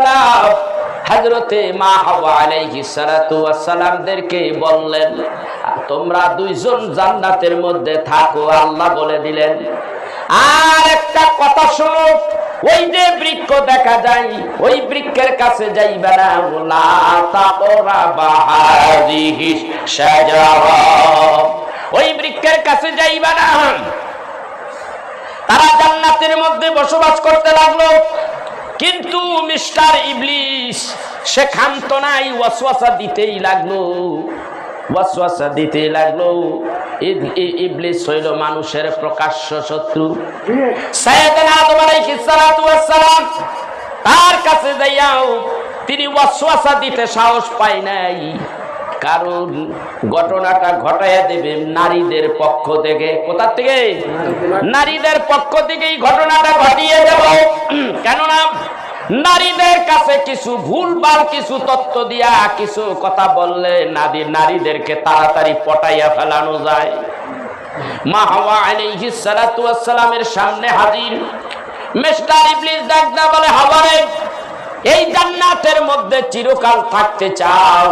আল্লাহ হযরতে মা হাওয়া আলাইহিস সালাতু ওয়াস সালামদেরকে বললেন, তোমরা দুইজন জান্নাতের মধ্যে থাকো, আল্লাহ বলে দিলেন। আর একটা কথা শোনো, ওই যে বৃক্ষ দেখা যায়, ওই বৃক্ষের কাছে যাইবে না, লা তাকরাবা হাযিহিস শাজারা, ওই বৃক্ষের কাছে যাইবে না। তারা জান্নাতের মধ্যে বসবাস করতে লাগলো, কিন্তু মিস্টার ইবলিস সে ক্ষান্ত নাই, ওয়াসওয়াসা দিতেই লাগলো, ওয়াসওয়াসা দিতে লাগলো। ইবলিস হইল মানুষের প্রকাশ্য শত্রু। সাইয়েদনা আদম আলাইহিস সালাতু ওয়াস সালাম তার কাছে যাইয়াও তিনি ওয়াসওয়াসা দিতে সাহস পায় নাই, কারণ ঘটনাটা ঘটাইয়া দেবে নারীদের পক্ষ থেকে। কোথা থেকে? নারীদের পক্ষ থেকেই ঘটনাটা ঘটিয়ে দেব। কেননা নারীদের কাছে কিছু ভুলভাল কিছু তথ্য দিয়া কিছু কথা বললে নারীদেরকে তাড়াতাড়ি পটাইয়া ফেলানো যায়। মা হাওয়া আলাইহিস সালাতু ওয়াস সালামের সামনে হাজির মিস্টার ইবলিস ডাকদা বলে, হাওয়া রে, এই জান্নাতের মধ্যে চিরকাল থাকতে চাও?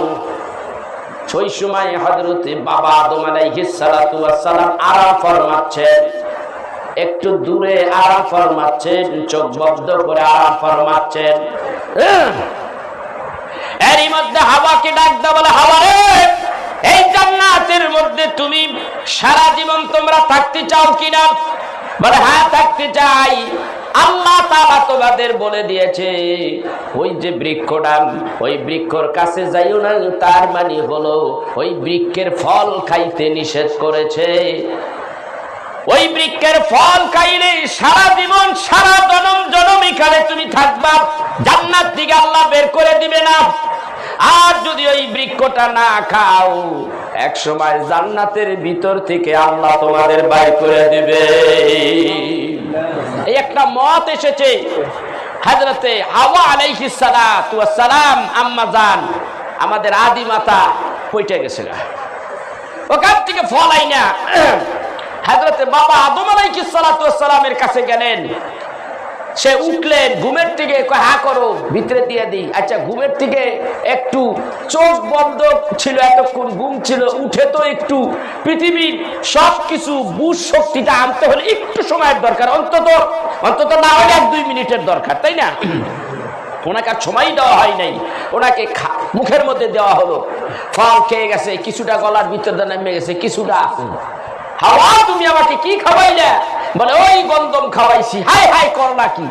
সেই সময় হযরতে বাবা আদম আলাইহিস সালাতু ওয়াস সালাম আরাম ফরমাচ্ছেন, একটু দূরে আরাম ফরমাচ্ছেন, চোখ বন্ধ করে আরাম ফরমাচ্ছেন। এরই মধ্যে হাওয়াকে ডাক দাও, বলে, হাওয়া রে, এই জান্নাতের মধ্যে তুমি সারা জীবন তোমরা থাকতে চাও কিনা? বলে, হ্যাঁ থাকতে চাই। আল্লাহ তাআলা তোমাদের বলে দিয়েছে ওই যে বৃক্ষটা, ওই বৃক্ষর কাছে যাইও না, তার মানে হলো ওই বৃক্ষের ফল খাইতে নিষেধ করেছে। ওই বৃক্ষের ফল খাইলে সারা জীবন সারা জনম জনম এখানে তুমি থাকবা, জান্নাত থেকে আল্লাহ বের করে দিবে না। আর যদি ওই বৃক্ষটা না খাও, এক সময় জান্নাতের ভিতর থেকে আল্লাহ তোমাদের বাইর করে দিবে। এই একটা মত এসেছে। হযরতে হাওয়া আলাইহিস সালাতু ওয়াস সালাম আম্মা জান আমাদের আদি মাতা পয়টা গেছে, ওখান থেকে ফল আইনা হযরতে বাবা আদম আলাইহিস সালাতু ওয়াস সালামের কাছে গেলেন। সে উঠলেন ঘুমের থেকে, হা করো ভিতরে দিয়ে দিই। আচ্ছা, ঘুমের থেকে একটু চোখ বন্ধ ছিল, এতক্ষণ ঘুম ছিল, উঠে তো একটু পৃথিবীর সবকিছু বুঝ শক্তিটা আনতে হলে একটু সময়ের দরকার, অন্তত না হলে 1-2 মিনিটের দরকার, তাই না? ওনাকে আর সময় দেওয়া হয় নাই, ওনাকে মুখের মধ্যে দেওয়া হলো। ফল খেয়ে গেছে, কিছুটা গলার ভিতরে নেমে গেছে, কিছুটা। হাওয়া, তুমি আমাকে কি খাওয়াইলে? বলে, ওই গন্ধম খাওয়াইছি। হায় হায় করলা কি?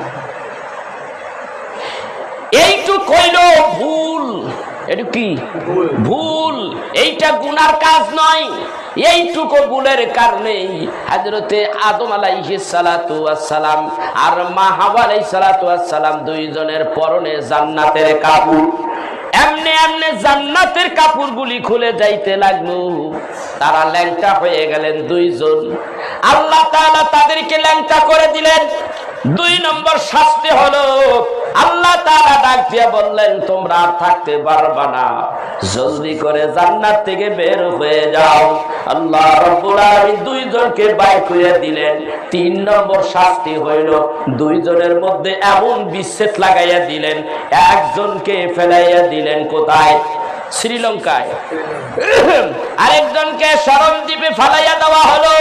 এইটুক হইল ভুল। এটা কি ভুল? এইটা গুনার কাজ নয়। এইটুকু ভুলের কারণে হযরতে আদম আলাইহিস সালাতু ওয়াস সালাম আর মা হাওয়া আলাইহিস সালাতু ওয়াস সালাম দুইজনের পরনে জান্নাতের কাপড়, এমনি এমনি জান্নাতের কাপড়গুলি খুলে যাইতে লাগলো। তারা ল্যাংটা হয়ে গেলেন দুইজন। আল্লাহ তাআলা তাদেরকে ল্যাংটা করে দিলেন। 2 নম্বর শাস্তি হলো, আল্লাহ তাআলা ডাক দিয়ে বললেন, তোমরা আর থাকতে পারবা না, জলদি করে জান্নাত থেকে বের হয়ে যাও। আল্লাহ রাব্বুল আলামিন দুইজনকে বাইর করে দিলেন। 3 নম্বর শাস্তি হইল, দুইজনের মধ্যে এমন বিচ্ছেদ লাগাইয়া দিলেন, একজনকে ফেলাইয়া দিলেন কোথায়? শ্রীলঙ্কায়। আরেকজনকে শরণদ্বীপে ফেলাইয়া দেওয়া হলো।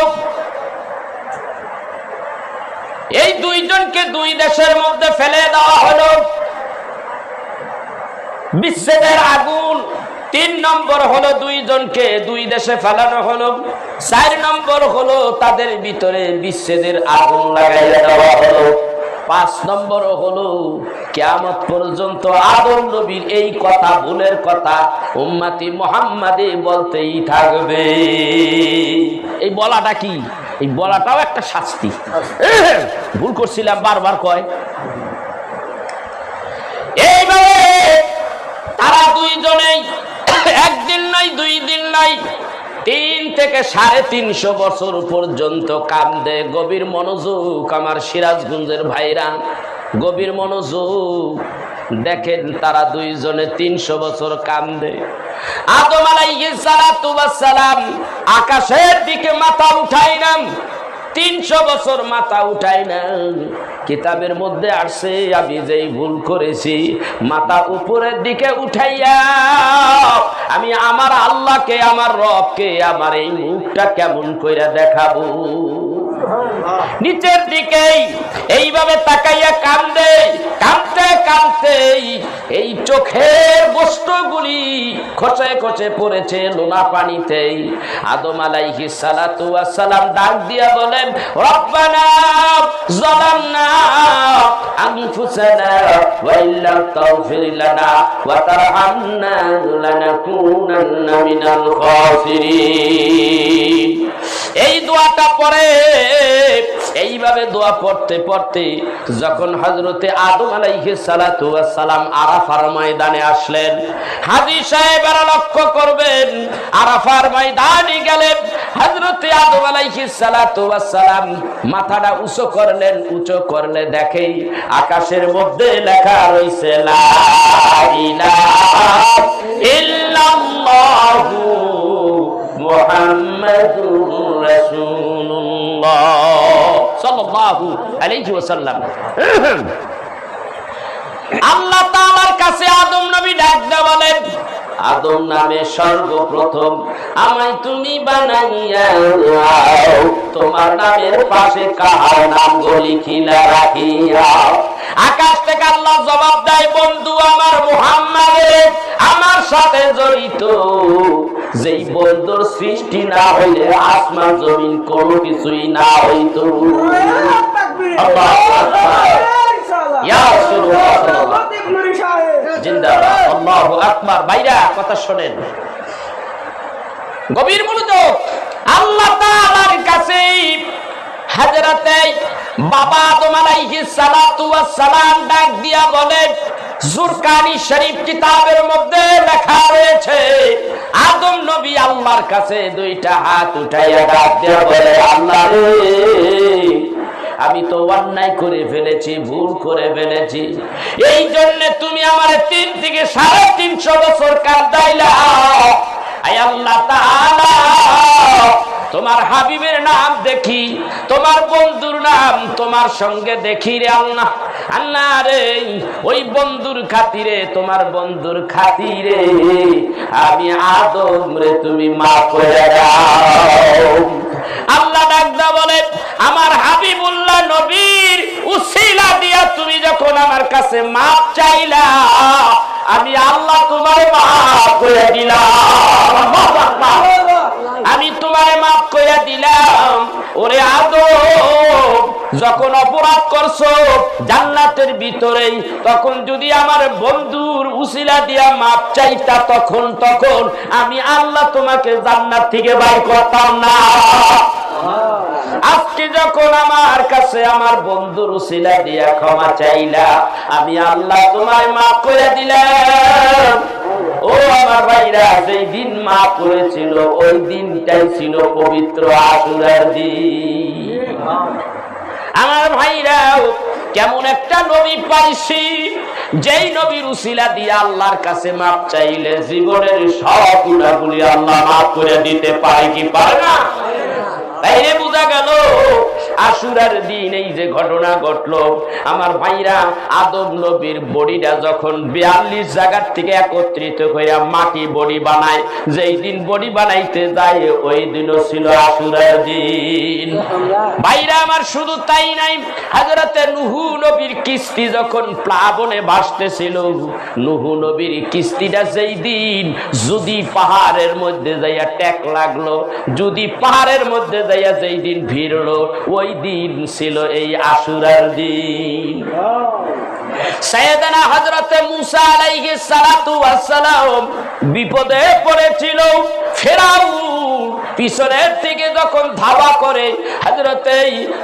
এই দুইজনকে 2 দেশের মধ্যে ফেলে দেওয়া হলো। বিচ্ছেদের আগুন। 3 নম্বর হলো দুইজনকে 2 দেশে ফেলানো হলো। 4 নম্বর হলো তাদের ভিতরে বিচ্ছেদের আগুন লাগাইয়া দেওয়া হলো। 5 নম্বর হলো কিয়ামত পর্যন্ত আদম নবীর এই কথা, ভুলের কথা উম্মতি মুহাম্মাদে বলতেই থাকবে। এই বলাটা কি? এই বলাটাও একটা শাস্তি। ভুল করছিলাম বারবার কয়। এইভাবে তারা দুইজনেই একদিন নয়, 2 দিন নয়, 3 থেকে 350 বছর পর্যন্ত কান্দে। গভীর মনোযোগ আমার সিরাজগঞ্জের ভাইরা, গভীর মনোযোগ। দেখেন তারা দুইজনে 300 বছর কান্দে। আদম আলাইহিস সালাতু ওয়াস সালাম আকাশের দিকে মাথা উঠাইলেন। 300 বছর মাথা উঠাই না। কিতাবের মধ্যে আসছে আমি যেই ভুল করেছি মাথা উপরের দিকে উঠাইয়া আমি আমার আল্লাহকে, আমার রবকে, আমার এই মুখটা কেমন কইরা দেখাবো। নিচের দিকে এইভাবে তাকাইয়া কান্দে, কাঁদতে কাঁদতে এই চোখের বস্ত্রগুলি খসে খসে পড়েছে লোনা পানিতে। আদম আলাইহিস সালাতু ওয়াস সালাম ডাক দিয়া বলেন, রব্বানা যালামনা আনফুসানা ওয়া ইল্লাম তাগফির লানা ওয়া তারহামনা লানাকুনান্না মিনাল খাসিরিন। এই দোয়াটা পড়ে এইভাবে দোয়া পড়তে পড়তে যখন হযরতে আদম আলাইহিস সালাতু ওয়াস সালাম আরাফার ময়দানে আসলেন, হাজী সাহেবেরা লক্ষ্য করবেন আরাফার ময়দানে গেলেন হযরতে আদম আলাইহিস সালাতু ওয়াস সালাম মাথাটা উঁচু করলেন, উঁচু করলে দেখে আকাশের মধ্যে লেখা রয়েছে লা ইলাহা ইল্লাল্লাহু মুহাম্মাদুর রাসূলুল্লাহ সাল্লাল্লাহু আলাইহি ওয়াসাল্লাম। আল্লাহ তাআলার কাছে আদম নবী ডাক দিয়ে বলেন, আদম নামে সর্বপ্রথম আমায় তুমি বানাইয়া দাও, তোমার নামের পাশে কার নাম লিখিলা রাখিয়া। আকাশ থেকে আল্লাহ জবাব দেয়, বন্ধু আমার মুহাম্মদ আমার সাথে জড়িত, যেই বন্ধুর সৃষ্টি না হইলে আসমান জমিন কোনো কিছুই না হইতো। আল্লাহু আকবার, ইয়া রাসূলুল্লাহ জিন্দাবাদ, আল্লাহু আকবার। ভাইরা কথা শুনেন, গভীর মনোযোগ। আল্লাহ তাআলার কাছে হযরতে বাবা আদম আলাইহিস সালাতু ওয়াস সালাম ডাক দিয়া বলেন, জুরকানি শরীফ কিতাবের মধ্যে লেখা রয়েছে আদম নবী আল্লাহর কাছে দুইটা হাত উঠাইয়া ডাক দিয়া বলে, আল্লাহ রে আমি তো অন্যায় করে ফেলেছি, ভুল করে ফেলেছি, এই জন্য তুমি আমার 3 থেকে 350 বছর কাঁদাইলা। আয় আল্লাহ তাআলা তোমার হাবিবের নাম দেখি, তোমার বন্ধুর নাম তোমার সঙ্গে দেখি রে আল্লাহ। আল্লাহ রে ওই বন্ধুর খাতিরে, তোমার বন্ধুর খাতিরে আমি আদম রে তুমি মাফ করে দাও। আল্লাহ ডাকদা বলে, আমার হাবিবুল্লাহ নবীর উসিলা দিয়া তুমি যখন আমার কাছে মাফ চাইলা, আমি আল্লাহ তোমারে মাফ করে দিলাম। আমি তোমারে মাফ করে দিলাম। ওরে আদম, যখন অপরাধ করছো জান্নাতের ভিতরে, তখন যদি আমার বন্ধুর উসিলা দিয়া মাফ চাইতা, তখন আমি আল্লাহ তোমাকে জান্নাত থেকে বাইর করতাম না। আজকে যখন আমার কাছে আমার বন্ধুর উসিলা দিয়া ক্ষমা চাইলা, আমি আল্লাহ তোমায় মাফ করে দিলাম। ও আমার ভাইরা, যেই দিন মাফ করেছিল ওই দিনটাই ছিল পবিত্র আশুরার দিন। আমার ভাইরা, কেমন একটা নবী পাইছি, যেই নবীর উসিলা দিয়ে আল্লাহর কাছে মাফ চাইলে জীবনের সব গুনাহগুলি আল্লাহ মাফ করে দিতে পারে কি পারে না? তাইলে বোঝা গেল আশুরার দিন এই যে ঘটনা ঘটলো। আমার ভাইরা, আদম নবীর বডিটা যখন 42 জায়গার থেকে একত্রিত হইয়া মাটি বডি বানায়, যেই দিন বডি বানাইতে যায় ওই দিনও ছিল আশুরার দিন। ভাইরা আমার, শুধু তাই নাই, হযরতে নূহ নবীর কিস্তি যখন প্লাবনে ভাসতেছিল, নূহ নবীর কিস্তিটা যেই দিন যদি পাহাড়ের মধ্যে যাইয়া ট্যাক লাগলো, যদি পাহাড়ের মধ্যে যাইয়া যেই দিন ভিড়লো, ওই দিন ছিল এই আশুরার দিন। সাইয়েদনা হযরতে মূসা আলাইহিস সালাতু ওয়াস সালাম বিপদে পড়েছিল। ফেরাউন পিছনের থেকে যখন ধাওয়া করে, হযরতে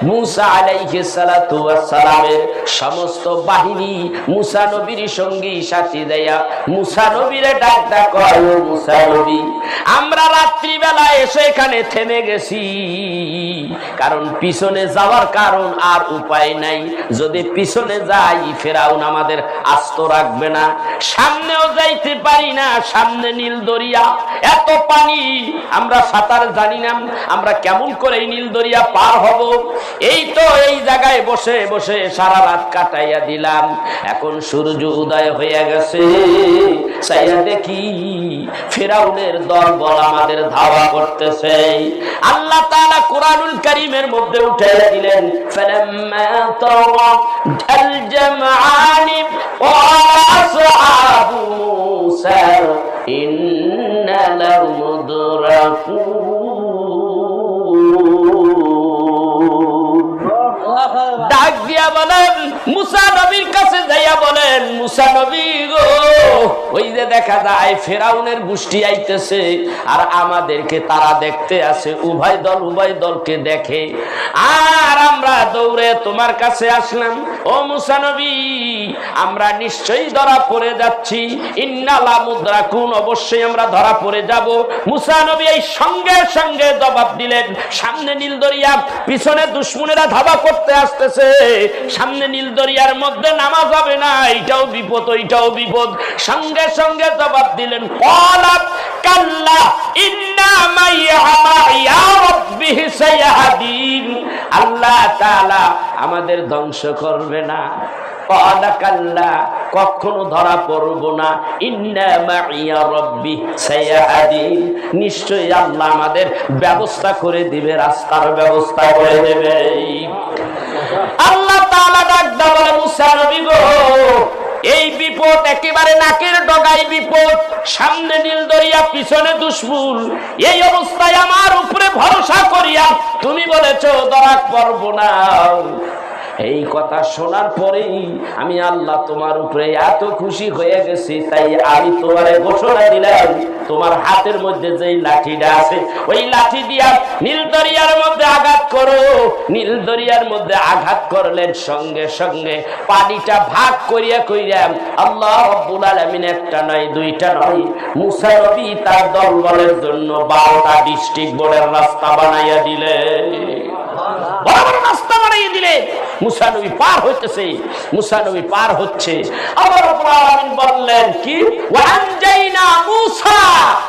মূসা আলাইহিস সালাতু ওয়াস সালামের সমস্ত বাহিনী মূসা নবীর সঙ্গী সাথী দেয়া মূসা নবীরে ডাক কয়, ও মূসা নবী, আমরা রাত্রি বেলা এসে এখানে থেমে গেছি, কারণ পিছনে যাওয়ার কারণ আর উপায় নাই। যদি পিছনে যাই ফেরাউন আমাদের আস্ত রাখবে না, সামনেও যাইতে পারি না, সামনে নীল দরিয়া, এত পানি, আমরা সাঁতার আর জানি না আমরা কেমন করে এই নীল দরিয়া পার হব। এই তো এই জায়গায় বসে বসে সারা রাত কাটাইয়া দিলাম, এখন সূর্য উদয় হয়ে গেছে, চাইয়া দেখি ফিরআউনের দলবল আমাদের ধাওয়া করতেছে। আল্লাহ তাআলা কোরআনুল কারীমের মধ্যে উঠে দিলেন, ফালাম্মা তারা আল জামআনি ওয়া আসহাবু মূসা ইন্না লামুদরাকুন। ডাক দিয়া বলেন, মুসা নবীর কাছে যাইয়া বলেন, মুসা নবী গো, ওই যে দেখা যায় ফেরাউনের গোষ্ঠী আইতেছে আর আমাদেরকে তারা দেখতে আসে, উভয় দলকে দেখে, আর আমরা দৌড়ে তোমার কাছে আসলাম। ও মুসা নবী, আমরা নিশ্চয়ই ধরা পড়ে যাচ্ছি, ইন্না লামুদরাকুন, অবশ্যই আমরা ধরা পড়ে যাব। মুসা নবী এই সঙ্গে সঙ্গে জবাব দিলেন, সামনে নীল দরিয়া, পিছনে দুশমনেরা ধাওয়া করতে আসতেছে, সামনে নীল দরিয়ার মধ্যে নামা যাবে না, এইটাও বিপদ ওইটাও বিপদ। সঙ্গে সঙ্গে জবাব দিলেন, ক্বালাত কাল্লা ইন্না মাইয়া রাব্বি সায়াহদিন, আল্লাহ তাআলা আমাদের ধ্বংস করবে না। ক্বালা কাল্লা, কখনো ধরা পড়ব না। ইন্না মাইয়া রাব্বি সায়াহদিন, নিশ্চয়ই আল্লাহ আমাদের ব্যবস্থা করে দিবে, রাস্তার ব্যবস্থা করে দেবে। আল্লাহ তাআলা ডাকদা বলে, মুসা নবী গো, এই বিপদ একেবারে নাকের ডগায় বিপদ, সামনে নীল দরিয়া, পিছনে দুশমন, এই অবস্থায় আমার উপরে ভরসা করিয়া তুমি বলেছো ধরা পড়ব না। এই কথা শোনার পরেই আমি আল্লাহ তোমার উপরে এত খুশি হয়ে গেছি, তাই আমি তোমারে ঘোষণা দিলাম, তোমার হাতের মধ্যে যেই লাঠিটা আছে ওই লাঠি দিয়া নীল দরিয়ার মধ্যে আঘাত করো। নীল দরিয়ার মধ্যে আঘাত করলেন, সঙ্গে সঙ্গে পানিটা ভাগ করিয়া কইরা আল্লাহ রাব্বুল আলামিন একটা নয় দুইটা নয়, মুসা নবী তার দলবলের জন্য 12টা ডিস্ট্রিক্ট বোর্ডের রাস্তা বানাইয়া দিলেন, বড় বড় রাস্তা বানাইয়া দিলেন। মুসা নবী পার হইতেছে, মুসা নবী পার হচ্ছে। আল্লাহ রাব্বুল আলামিন বললেন কি, ওয়া আনজাইনা মুসা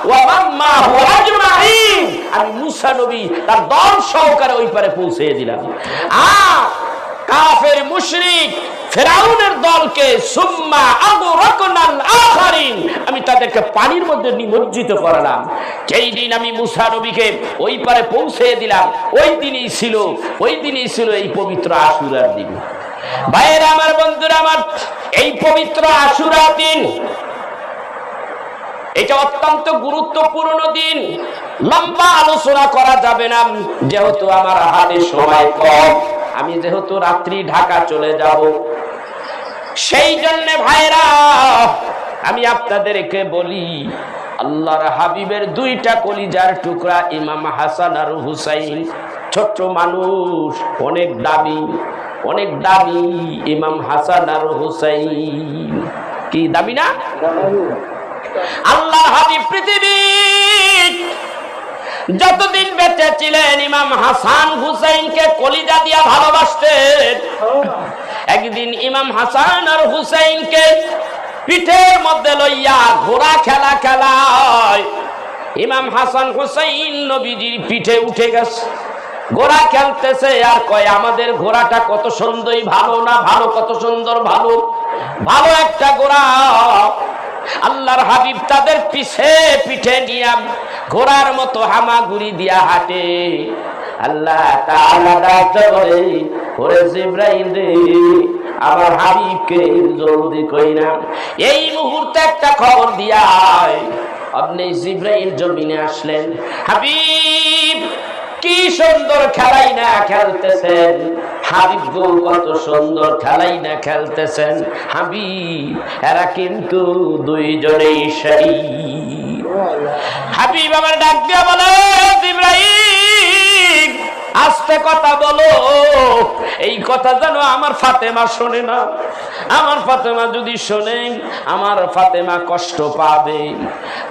ওয়া মান মাহু আজমাইন, আমি মুসা নবী তার দল সহকারে ওই পারে পৌঁছে দিলাম। কাফের মুশরিক ফিরআউনের দলকে সুম্মা আগরাকনাল আখারিন, আমি তাদেরকে পানির মধ্যে নিমজ্জিত করালাম। যেই দিন আমি মুসা নবীকে ওই পারে পৌঁছে দিলাম, ওই দিনই ছিল এই পবিত্র আশুরার দিন। ভাইয়েরা আমার, বন্ধুরা আমার, এই পবিত্র আশুরার দিন, এটা অত্যন্ত গুরুত্বপূর্ণ দিন। লম্বা আলোচনা করা যাবে না, যেহেতু আমার হাতে সময় কম, আমি যেহেতু রাত্রি ঢাকা চলে যাব, সেই জন্য ভাইরা আমি আপনাদেরকে বলি, আল্লাহর হাবিবের 2টা কলিজার টুকরা ইমাম হাসান আর হুসাইন, ছোট্ট মানুষ, অনেক দামি ইমাম হাসান আর হুসাইন। কি দামি না? আল্লাহর হাবিব পৃথিবী যতদিন বেঁচে ছিলেন ইমাম হাসান হুসাইনকে কলিজা দিয়া ভালোবাসতেন। একদিন ইমাম হাসান আর হুসাইনকে পিঠের মধ্যে লইয়া ঘোড়া খেলায় ইমাম হাসান হুসাইন নবীজির পিঠে উঠে গেছে, ঘোড়া খেলতেছে আর কয়, আমাদের ঘোড়াটা কত সুন্দর, ভালো না ভালো, কত সুন্দর, ভালো ভালো একটা ঘোড়া। আল্লাহর হাবিব তাদের পিঠে নিয়ে ঘোড়ার মতো হামাগুড়ি দিয়া হাঁটে। আল্লাহ তাআলা ডাকতে বলে, ওরে জিবরাইল রে, আমার হাবিবকে জলদি কইনা এই মুহূর্তে একটা খবর দিয়া আয়। আপনি জিবরাইল জমিনে আসলেন, হাবিব কি সুন্দর খেলাই না খেলতেছেন, হাবিব গো কত সুন্দর খেলাই না খেলতেছেন। হাবিব এরা কিন্তু 2 জনেই শহীদ। হাবিব আমার ডাক দিয়া বলে, জিবরাইল আস্তে কথা বলো, এই কথা যেন আমার ফাতেমা শোনে না। আমার ফাতেমা যদি শোনে, আমার ফাতেমা কষ্ট পাবে।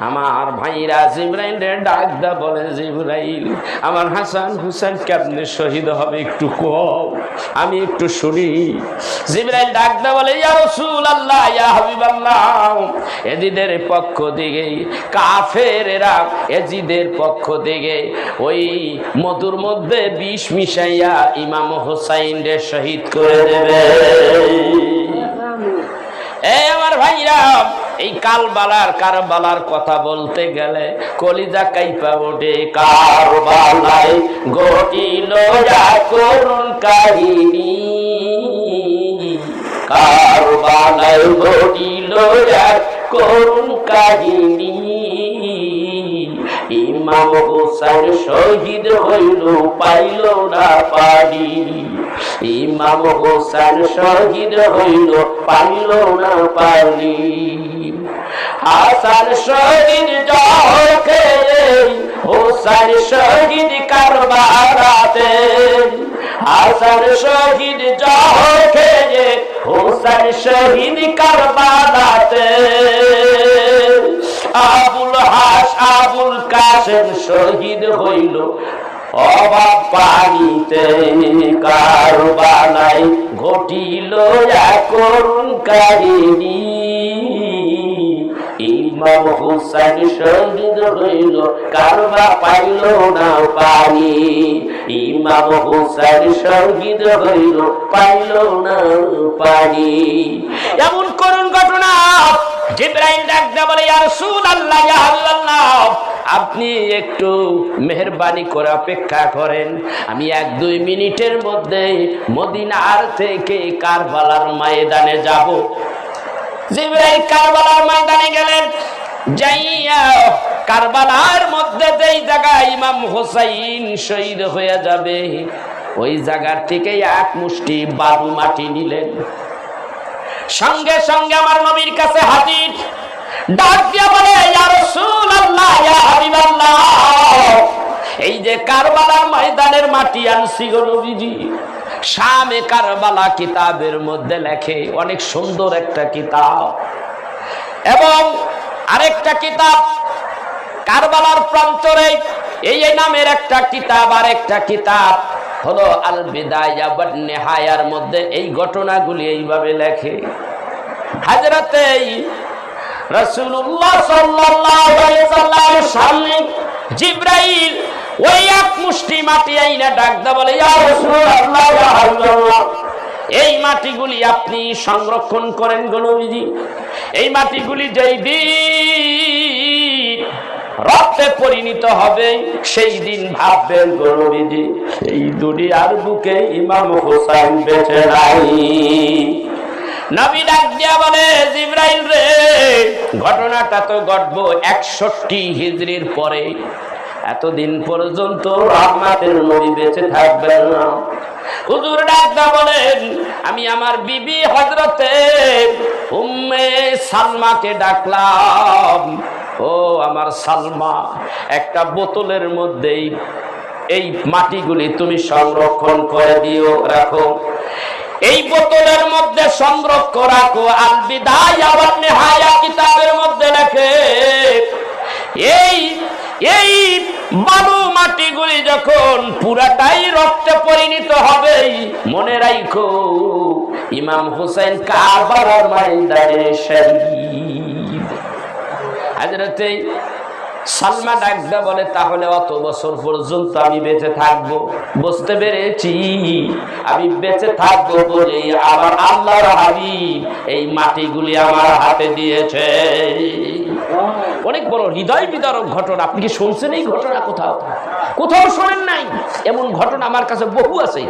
আমার ভাইরা জিবরাইলের ডাক দা বলে, জিবরাইল আমার হাসান হুসেন কেমনে শহীদ হবে একটু কও, আমি একটু শুনি। জিবরাইল ডাক দা বলে, ইয়া রাসূলুল্লাহ, ইয়া হাবিবাল্লাহ, এজিদের পক্ষ থেকে কাফেরেরা এজিদের পক্ষ থেকে ওই মধুর মধ্যে বিষ মিশাইয়া ইমাম হোসাইনকে শহীদ করে দেবে। এই আমার ভাইরা, এই কারবালার কথা বলতে গেলে কলিজা কাইপা ওঠে। কারবালায় ঘটিল করুণ কাহিনী, কারবালায় ঘটিল করুণ কাহিনী। ইমাম হোসেন শহীদ হইল পাইল না পানি, ইমাম হোসেন শহীদ হইল পাইল না পানি। হাসান শহীদ জখে, হোসেন শহীদ কারবালাতে, হাসান শহীদ জখে, হোসেন শহীদ কারবালাতে। আবুল কাসেম শহীদ হইল অভাব পানিতে। কারবালায় ঘটিল করুণ কাহিনী, ইমাম হোসেন শহীদ হইল কারবা পাইল না পানি, ইমাম হোসেন শহীদ হইল পাইল না পানি। এমন করুণ ঘটনা। জিবরাইল ডাকতে বলে, ইয়া রাসূলুল্লাহ, ইয়া হাবিবাল্লাহ, আপনি একটু মেহেরবানি করে অপেক্ষা করেন, আমি 1-2 মিনিটের মধ্যে মদিনার থেকে কারবালার ময়দানে যাব। জিবরাইল কারবালার ময়দানে গেলেন, যাইয়া কারবালার মধ্যে যেই জায়গায় ইমাম হোসাইন শহীদ হয়ে যাবে ওই জায়গার থেকে এক মুষ্টি বালু মাটি নিলেন, সঙ্গে সঙ্গে আমার নবীর কাছে হাজির। ডাক দিয়া বলে, ইয়া রাসূলুল্লাহ, ইয়া হাবিবাল্লাহ, এই যে কারবালার ময়দানের মাটি আনছি গো নবীজি। শামে কারবালা কিতাবের মধ্যে লেখে, অনেক সুন্দর একটা কিতাব, এবং আরেকটা কিতাব কারবালার প্রান্তরে এই নামের একটা কিতাব, আরেকটা কিতাব হলো আল বিদায়া ওয়ান নিহায়ার মধ্যে এই ঘটনাগুলি এইভাবে লেখে। হযরতে রাসূলুল্লাহ সাল্লাল্লাহু আলাইহি ওয়াসাল্লামের সামনে জিবরাইল ওই এক মুষ্টি মাটি আইনা ডাকদা বলে, ইয়া রাসূলুল্লাহ, ইয়া হাবিবাল্লাহ, এই মাটিগুলি আপনি সংরক্ষণ করেন গো নবীজি। এই মাটিগুলি যেই দিন রক্তে পরিণত হবে সেই দিন ভাববেন গো নবীজি, এই দুনিয়ার বুকে ইমাম হোসেন বেঁচে নাই। নবী ডাক দিয়া বলে, জিবরাইল রে, ঘটনাটা তো ঘটবো 61 হিজরির পরে, এতদিন পর্যন্ত রহমতের নবী বেঁচে থাকবেন না। হুজুর ডাকদা বলেন, আমি আমার বিবি হযরতে উম্মে সালমাকে ডাকলাম, ও আমার সালমা, একটা বোতলের মধ্যে এই মাটিগুলি তুমি সংরক্ষণ করে দিও, রাখো। এই বোতলের মধ্যে সংরক্ষণ রাখো। আল বিদায়া ওয়ান নিহায়া কিতাবের মধ্যে লেখে, এই বালু মাটিগুলি যখন পুরাটাই রক্তে পরিণত হবে, মনে রাখো ইমাম হোসেন কারবালার ময়দানে শহীদ। হযরতে সালমা ডাকদা বলে, তাহলে অত বছর পর্যন্ত আমি বেঁচে থাকবো? বুঝতে পেরেছি, আমি বেঁচে থাকবো বলে আমার আল্লাহর হাবিব এই মাটিগুলি আমার হাতে দিয়েছে। অনেক বড় হৃদয় বিদারক ঘটনা। আপনি কি শুনছেন এই ঘটনা? কোথাও কোথাও শোনেন নাই? এমন ঘটনা আমার কাছে বহু আছে।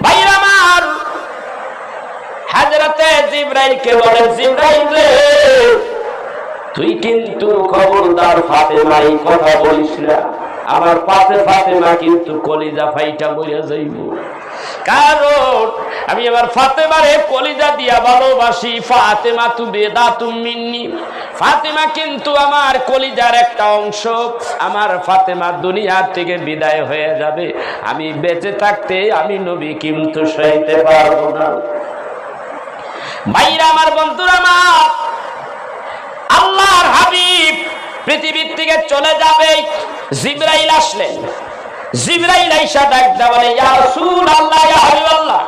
ভাইরা আমার, হযরতে জিবরাইলকে বলে, জিবরাইল রে, তুই কিন্তু খবরদার ফাতেমাই কথা বলিস না, আমার পাশে ফাতেমা কিন্তু কলিজা ফাইটা বইয়া যাইব। কারণ আমি আমার ফাতেমারে কলিজা দিয়া ভালোবাসি। ফাতেমা তু বেদাতুম মিন্নি, ফাতেমা কিন্তু আমার কলিজার একটা অংশ। আমার ফাতেমা দুনিয়ার থেকে বিদায় হয়ে যাবে, আমি বেঁচে থাকতে আমি নবী কিন্তু সইতে পারবো না। ভাইরা আমার, বন্ধুরা আমার, আল্লাহর হাবিব পৃথিবীর থেকে চলে যাবে। জিবরাইল আসলেন। জিবরাইল আইসা ডাকতে বলে, ইয়া রাসূলুল্লাহ, ইয়া হাবিবাল্লাহ,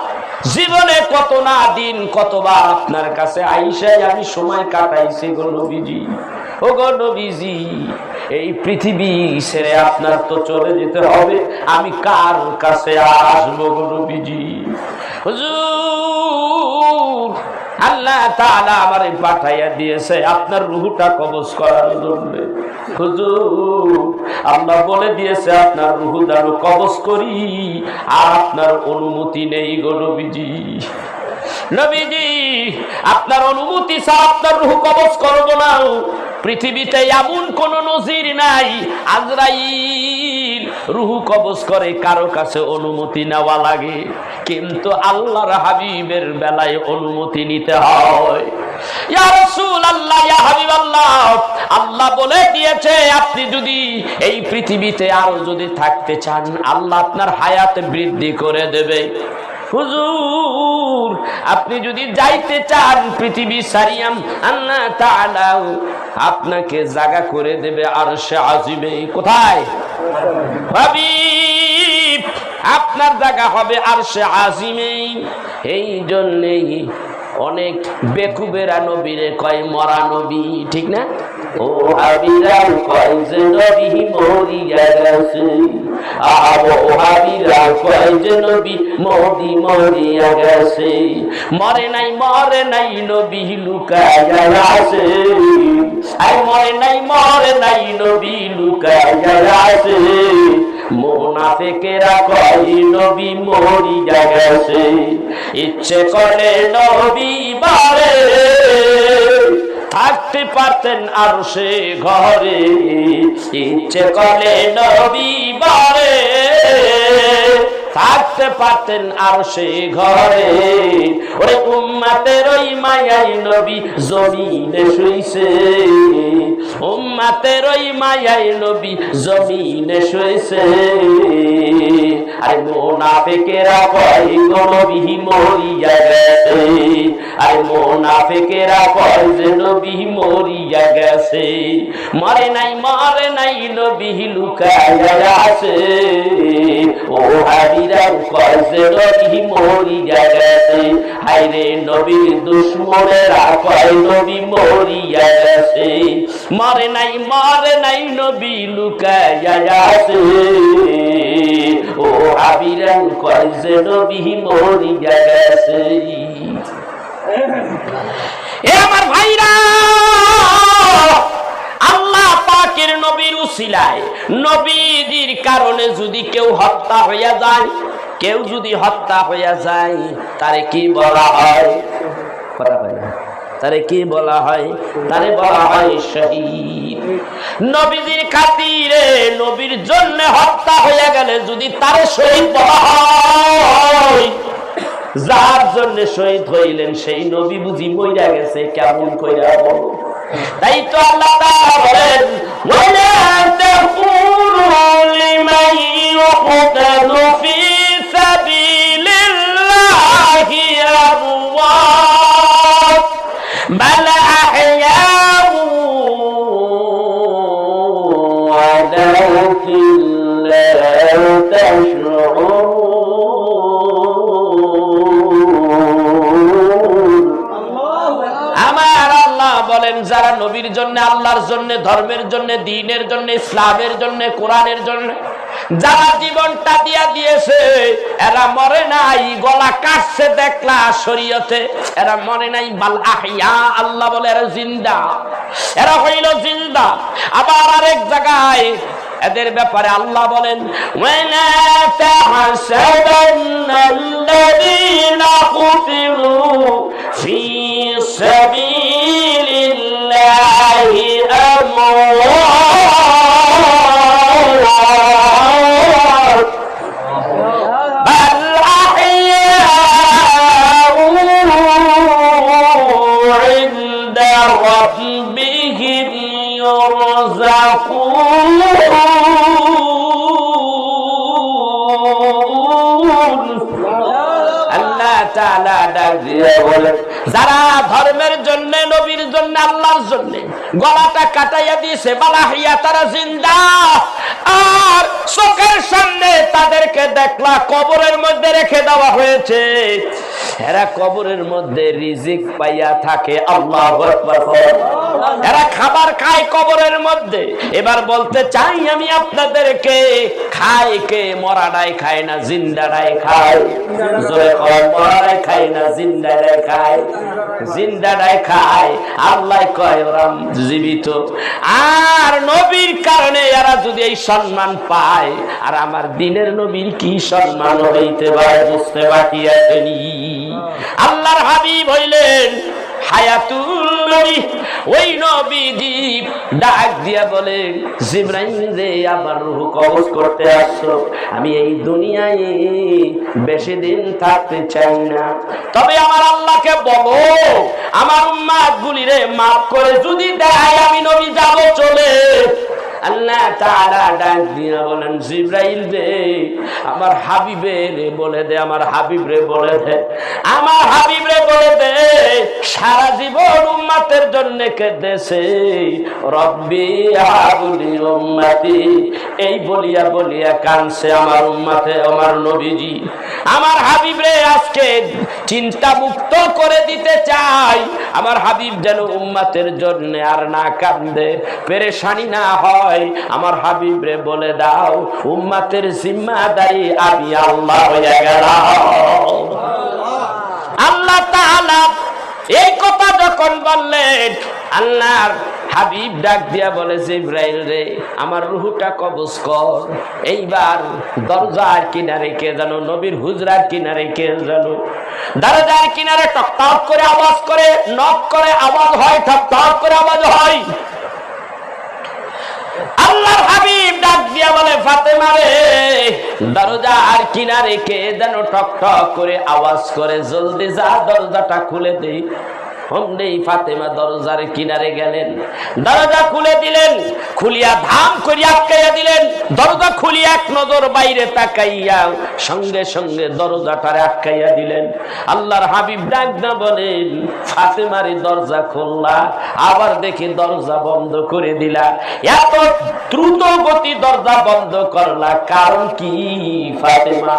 জীবনে কত না দিন কতবার আপনার কাছে আইসাই আমি সময় কাটাইছি গো নবীজি। ও গো নবীজি, এই পৃথিবী ছেড়ে আপনার তো চলে যেতে হবে, আমি কার কাছে আসবো গো নবীজি? হুজুর, আল্লাহ তাআলা আমারে পাঠাইয়া দিয়েছে আপনার রূহটা কবজ করার জন্য। হুজুর, আল্লাহ বলে দিয়েছে আপনার রূহ যেন কবজ করি, আর আপনার অনুমতি নেই গো নবীজি। নবীজি, আপনার অনুমতি ছাড়া আপনার রূহ কবজ করব না। পৃথিবীতে এমন কোন নজির নাই আজরাইল রূহ কবজ করে কারো কাছে অনুমতি নেওয়া লাগে, কিন্তু আল্লাহর হাবিবের বেলায় অনুমতি নিতে হয়। ইয়া রাসূলুল্লাহ, ইয়া হাবিবাল্লাহ, আল্লাহ বলে দিয়েছে আপনি যদি এই পৃথিবীতে আরো যদি থাকতে চান, আল্লাহ আপনার হায়াত বৃদ্ধি করে দেবে। হুজুর, আপনি যদি যাইতে চান পৃথিবী সারিয়াম, আল্লাহ তাআলা আপনাকে জায়গা করে দেবে আরশে আজিমে। কোথায় হাবিব? আপনার জায়গা হবে আরশে আজিমে। এই জন্যই অনেক বেকুবেরা নবীরে কয় মরা নবী, ঠিক না? ও হাবিরা কয় যে নবী মরিয়া গেছে, আবো হাবিরা কয় যে নবী মোদি মরিয়া গেছে। মরে নাই, মরে নাই, নবী লুকায়া আছে। আই মরে নাই, মরে নাই, নবী লুকায়া আছে। মুনাফিকেরা কয় নবী মরিয়া গেছে। ইচ্ছে করে নবী বারে থাকতে পারতেন আরশে ঘরে, ইচ্ছে করে নবী বারে থাকতে পারতেন আরশে ঘরে। ওরে উম্মতের ওই মায়াই নবী জমিনে শুইছে, উম্মতের ওই মায়াই নবী জমিনে শুইছে। আরে মুনাফিকেরা কয় গো নবী মরিয়া গেছে, আরে মুনাফিকেরা কয় যে নবী মরিয়া গেছে। মরে নাই, মরে নাই, নবী লুকায়া আছে। ও হাবিরা কয় যে নবী মরিয়া গেছে। হায়রে নবীর দুশমনেরা কয় নবী মরিয়া গেছে। মরে নাই, মরে নাই, নবী লুকায়া আছে। ও হাবিরা কয় যে নবী মরিয়া গেছে। এ আমার ভাইরা, আল্লাহ পাকের নবীর উসিলায় নবীজির কারণে যদি কেউ হত্যা হইয়া যায়, কেউ যদি হত্যা হইয়া যায়, তারে কি বলা হয়? কথা বলে না, তারে কি বলা হয়? তারে বলা হয় শহীদ। নবীজির খাতিরে নবীর জন্য হত্যা হইয়া গেলে যদি তারে শহীদ বলা হয়, যার জন্য শহীদ হইলেন সেই নবী বুঝি মইরা গেছে, কেমন কইরা বলো? তাই তো আল্লাহ তাআলা বলেন, ওয়ালা তাকুলু লিমান ইউকতালু ফি সাবিলিল্লাহি আমওয়াত বাল আহয়াউ ওয়ালাকিন লা তাশউরুন। বলেন যারা নবীর জন্য, আল্লাহর জন্য, ধর্মের জন্য, দ্বীনের জন্য, ইসলামের জন্য, কোরআনের জন্য যারা জীবনটা দিয়া দিয়েছে, এরা মরে নাই, গলা কাটছে দেখলা শরীয়তে, এরা মরে নাই, বাল আহইয়া, আল্লাহ বলে এরা জিন্দা, এরা হইল জিন্দা। আবার আরেক জায়গায় এদের ব্যাপারে আল্লাহ বলেন, ওয়ালা তাহসাবান্নাল্লাযীনা কুতিলু ফি সাবিলিল্লাহি আমওয়াত বাল আল্লাহ তাআলা ডাক দিয়ে বলেন, যারা ধর্মের জন্য, নবীর জন্য, আল্লাহর জন্য গলাটা কাটাইয়া দিয়েছে, বালাহিয়া তারা জিন্দা, আর চোখের সামনে তাদেরকে দেখলা কবরের মধ্যে রেখে দেওয়া হয়েছে, এরা কবরের মধ্যে রিজিক পাইয়া থাকে। আল্লাহু আকবার। এরা খাবার খায় কবরের মধ্যে। এবার বলতে চাই আমি আপনাদেরকে, খায় কে? মরাডাই খায় না জিন্দাডাই খায়? জোরে কর, মরাডাই খায় না জিন্দাডাই খায়? জিন্দাডাই খায়। আল্লাহ কয় ওরা জীবিত। আর নবীর কারণে এরা যদি এই সম্মান পায়, আর আমার দিনের নবীর কি সম্মান হইতে পারে বুঝতে বাকি আসেনি। আল্লাহর হাবিব হইলেন হায়াতুল নবী। ওই নবীজি ডাক দিয়া বলে, জিবরাইল রে, আমার রূহ কবজ করতে আসছো। আমি এই দুনিয়ায় বেশি দিন থাকতে চাই না, তবে আমার আল্লাহকে বলো আমার উম্মাত গুলিরে মাফ করে যদি দেয়, আমি নবী যাব চলে। আল্লাহ তাআলা ডাক দিয়া বলেন, জিবরাইল রে, আমার হাবিবে রে বলে দে, আমার হাবিব রে বলে দে, আমার হাবিব রে বলে দে, সারা জীবন উম্মতের জন্য কেঁদেছে, রব্বি হাবলি উম্মতি, এই বলিয়া বলিয়া কানছে আমার উম্মতে, আমার নবীজি। আমার হাবিব রে আজকে চিন্তা মুক্ত করে দিতে চাই, আমার হাবিব যেন উম্মতের জন্য আর না কান্দে, পেরেশানি না হয়। আমার হাবিব রে বলে দাও, উম্মতের জিম্মাদারি আমি আল্লাহ হয়ে গেলাম। আল্লাহ তাআলা এই কথা যখন বললেন, আল্লাহর হাবিব ডাক দিয়া বলে, জিবরাইল রে, আমার রূহটা কবজ কর। এইবার দরজার কিনারে কে জানো? নবীর হুজরার কিনারে কে জানো? দরজার কিনারে টক টক করে আওয়াজ করে, নক করে আওয়াজ হয়, টক টক করে আওয়াজ হয়। আল্লাহর হাবিব ডাক দিয়া বলে, ফাতেমা রে, দরজার কিনারে কে যেন টক টক করে আওয়াজ করে, জলদি যা দরজাটা খুলে দে। অমনি ফাতেমা দরজার কিনারে গেলেন, দরজা খুলে দিলেন, খুলিয়া ধাম করিয়া আটকাইয়া দিলেন। দরজা খুলিয়া এক নজর বাইরে তাকাইয়া সঙ্গে সঙ্গে দরজাটারে আটকাইয়া দিলেন। আল্লাহর হাবিব ডাক না বলেন, ফাতেমারে দরজা খুললা, আবার দেখি দরজা বন্ধ করে দিলা, এত দ্রুত গতি দরজা বন্ধ করলা, কারণ কি ফাতেমা?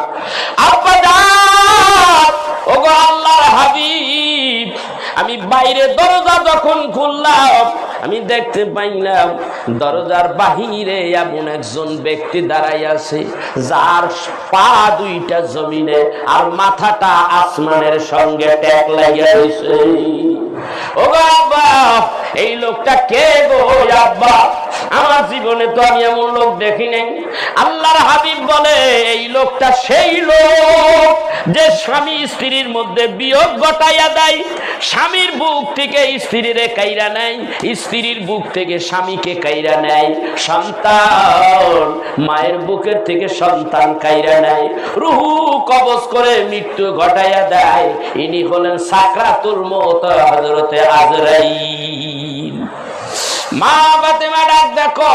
আব্বা জান, ওগো আল্লাহর হাবিব, আমি বাইরে দরজা যখন খুললাম, আমি দেখতে পাইলাম দরজার বাহিরে এমন একজন ব্যক্তি দাঁড়াই আছে, যার পা দুইটা জমিনে আর মাথাটা আসমানের সঙ্গে ট্যাক লাগিয়া রয়েছে। ও আব্বা, এই লোকটা কে গো আব্বা? আমার জীবনে তো আমি এমন লোক দেখি নাই। আল্লাহর হাবিব বলে, এই লোকটা সেই লোক যে স্বামী স্ত্রীর মধ্যে বিয়োগ ঘটাইয়া দেয়, স্বামীর বুক থেকে স্ত্রীরে কাইরা নেয়, স্ত্রীর বুক থেকে স্বামীকে কাইরা নেয়, সন্তান মায়ের বুকের থেকে সন্তান কাইরা নেয়, রুহু কবজ করে মৃত্যু ঘটাইয়া দেয়। ইনি হলেন সাকরাতুল মউত, হযরতে আজরাইল। মা ফাতেমা ডাক দেখো,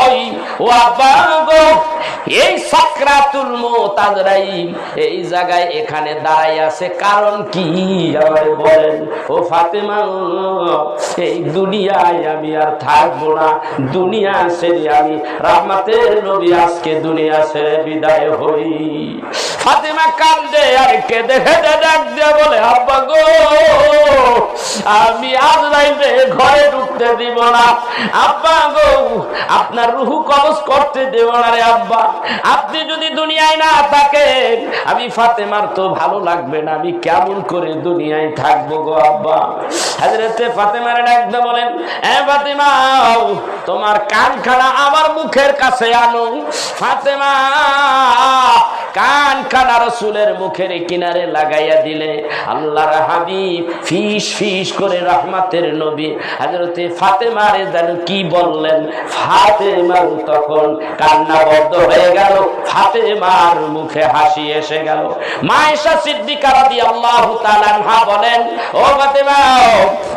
ও আব্বা গো, এই সাকরাতুল মউত আজরাইল এই জায়গায় এখানে দাঁড়াই আছে, কারণ কি আমারে বলেন। ও ফাতেমা, এই দুনিয়ায় আমি আর থাকবো না, দুনিয়া ছেড়ে আমি রাহমাতের নবী আজকে দুনিয়া ছেড়ে বিদায় হই। ফাতেমা কান্দে আর কেঁদে কেঁদে ডাক দিয়ে বলে, আব্বা গো, আমি আজরাইলে ঘরে ঢুকতে দিব না। আব্বা গো, আপনার রুহু কবজ করতে দেব না রে আব্বা। আপনি যদি দুনিয়ায় না থাকেন, আমি ফাতেমার তো ভালো লাগবে না, আমি কেমন করে দুনিয়ায় থাকবো গো আব্বা। হযরতে ফাতেমারে ডাকতে বলেন, এ ফাতেমা, তোমার কানখানা আমার মুখের কাছে আনো। ফাতেমা কানখানা রাসূলের মুখের কিনারে লাগাইয়া দিলে, আল্লাহর হাবিব ফিস ফিস করে রহমতের নবী হযরতে ফাতেমারে যেন কি বললেন, ফাতেমার তখন কান্না বন্ধ হয়ে গেল, ফাতেমার মুখে হাসি এসে গেল। মা আয়েশা সিদ্দিকা রাদিয়াল্লাহু তাআলা আনহা বলেন, ও ফাতেমা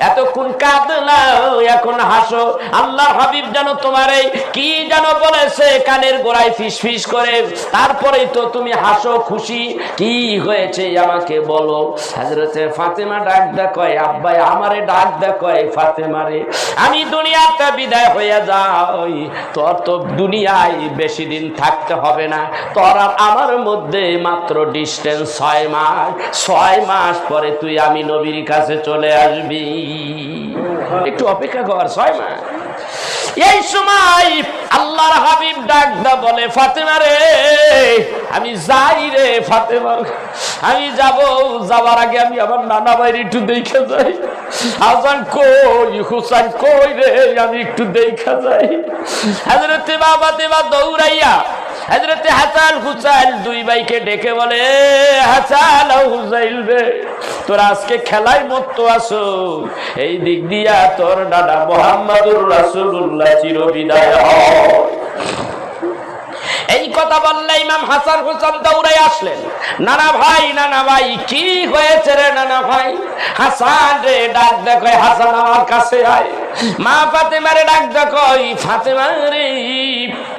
এতক্ষণ কাঁদলাও এখন হাসো, আল্লাহর হাবিব যেন তোমারে কি যেন বলেছে কানের গোড়ায় ফিসফিস করে, তারপরেই তো তুমি হাসো, খুশি কি হয়েছে আমাকে বলো। হযরতে ফাতেমা ডাক দা কয়, আব্বা আমারে ডাক দা কয়, ফাতেমারে আমি দুনিয়াতে বিদায় হয়ে যাই, তোর তো দুনিয়ায় বেশি দিন থাকতে হবে না, তোর আর আমার মধ্যে মাত্র ডিস্টেন্স 6 মাস, 6 মাস পরে তুই আমি নবীর কাছে চলে আসবি, একটু অপেক্ষা কর 6 মাস। এই সময় আল্লাহর হাবিব ডাক দা বলে, ফাতেমা রে আমি যাই রে ফাতেমা, আমি যাব, যাওয়ার আগে আমি আমার নানা ভাইয়ের একটু দেখে যাই, হাসান কই হুসাইন কই রে আমি একটু দেখে যাই। হযরতে ফাতেমা দৌড়াইয়া হযরতে হাসান হুসাইন দুই ভাইকে ডেকে বলে, হাসান ও হুসাইন রে তোরা আজকে খেলায় মত্ত আছো, এই দিক দিয়া তোর দাদা মুহাম্মদুর রাসূলুল্লাহ চিরবিদায় হয়। এই কথা বললে ইমাম হাসান হুসাইন দৌড়ে আসলেন, নানা ভাই কি হয়েছে রে নানা ভাই? হাসান রে ডাক দেখো, হাসান আমার কাছে আয়। মা ফাতেমারে ডাক দেখো, ফাতেমা রে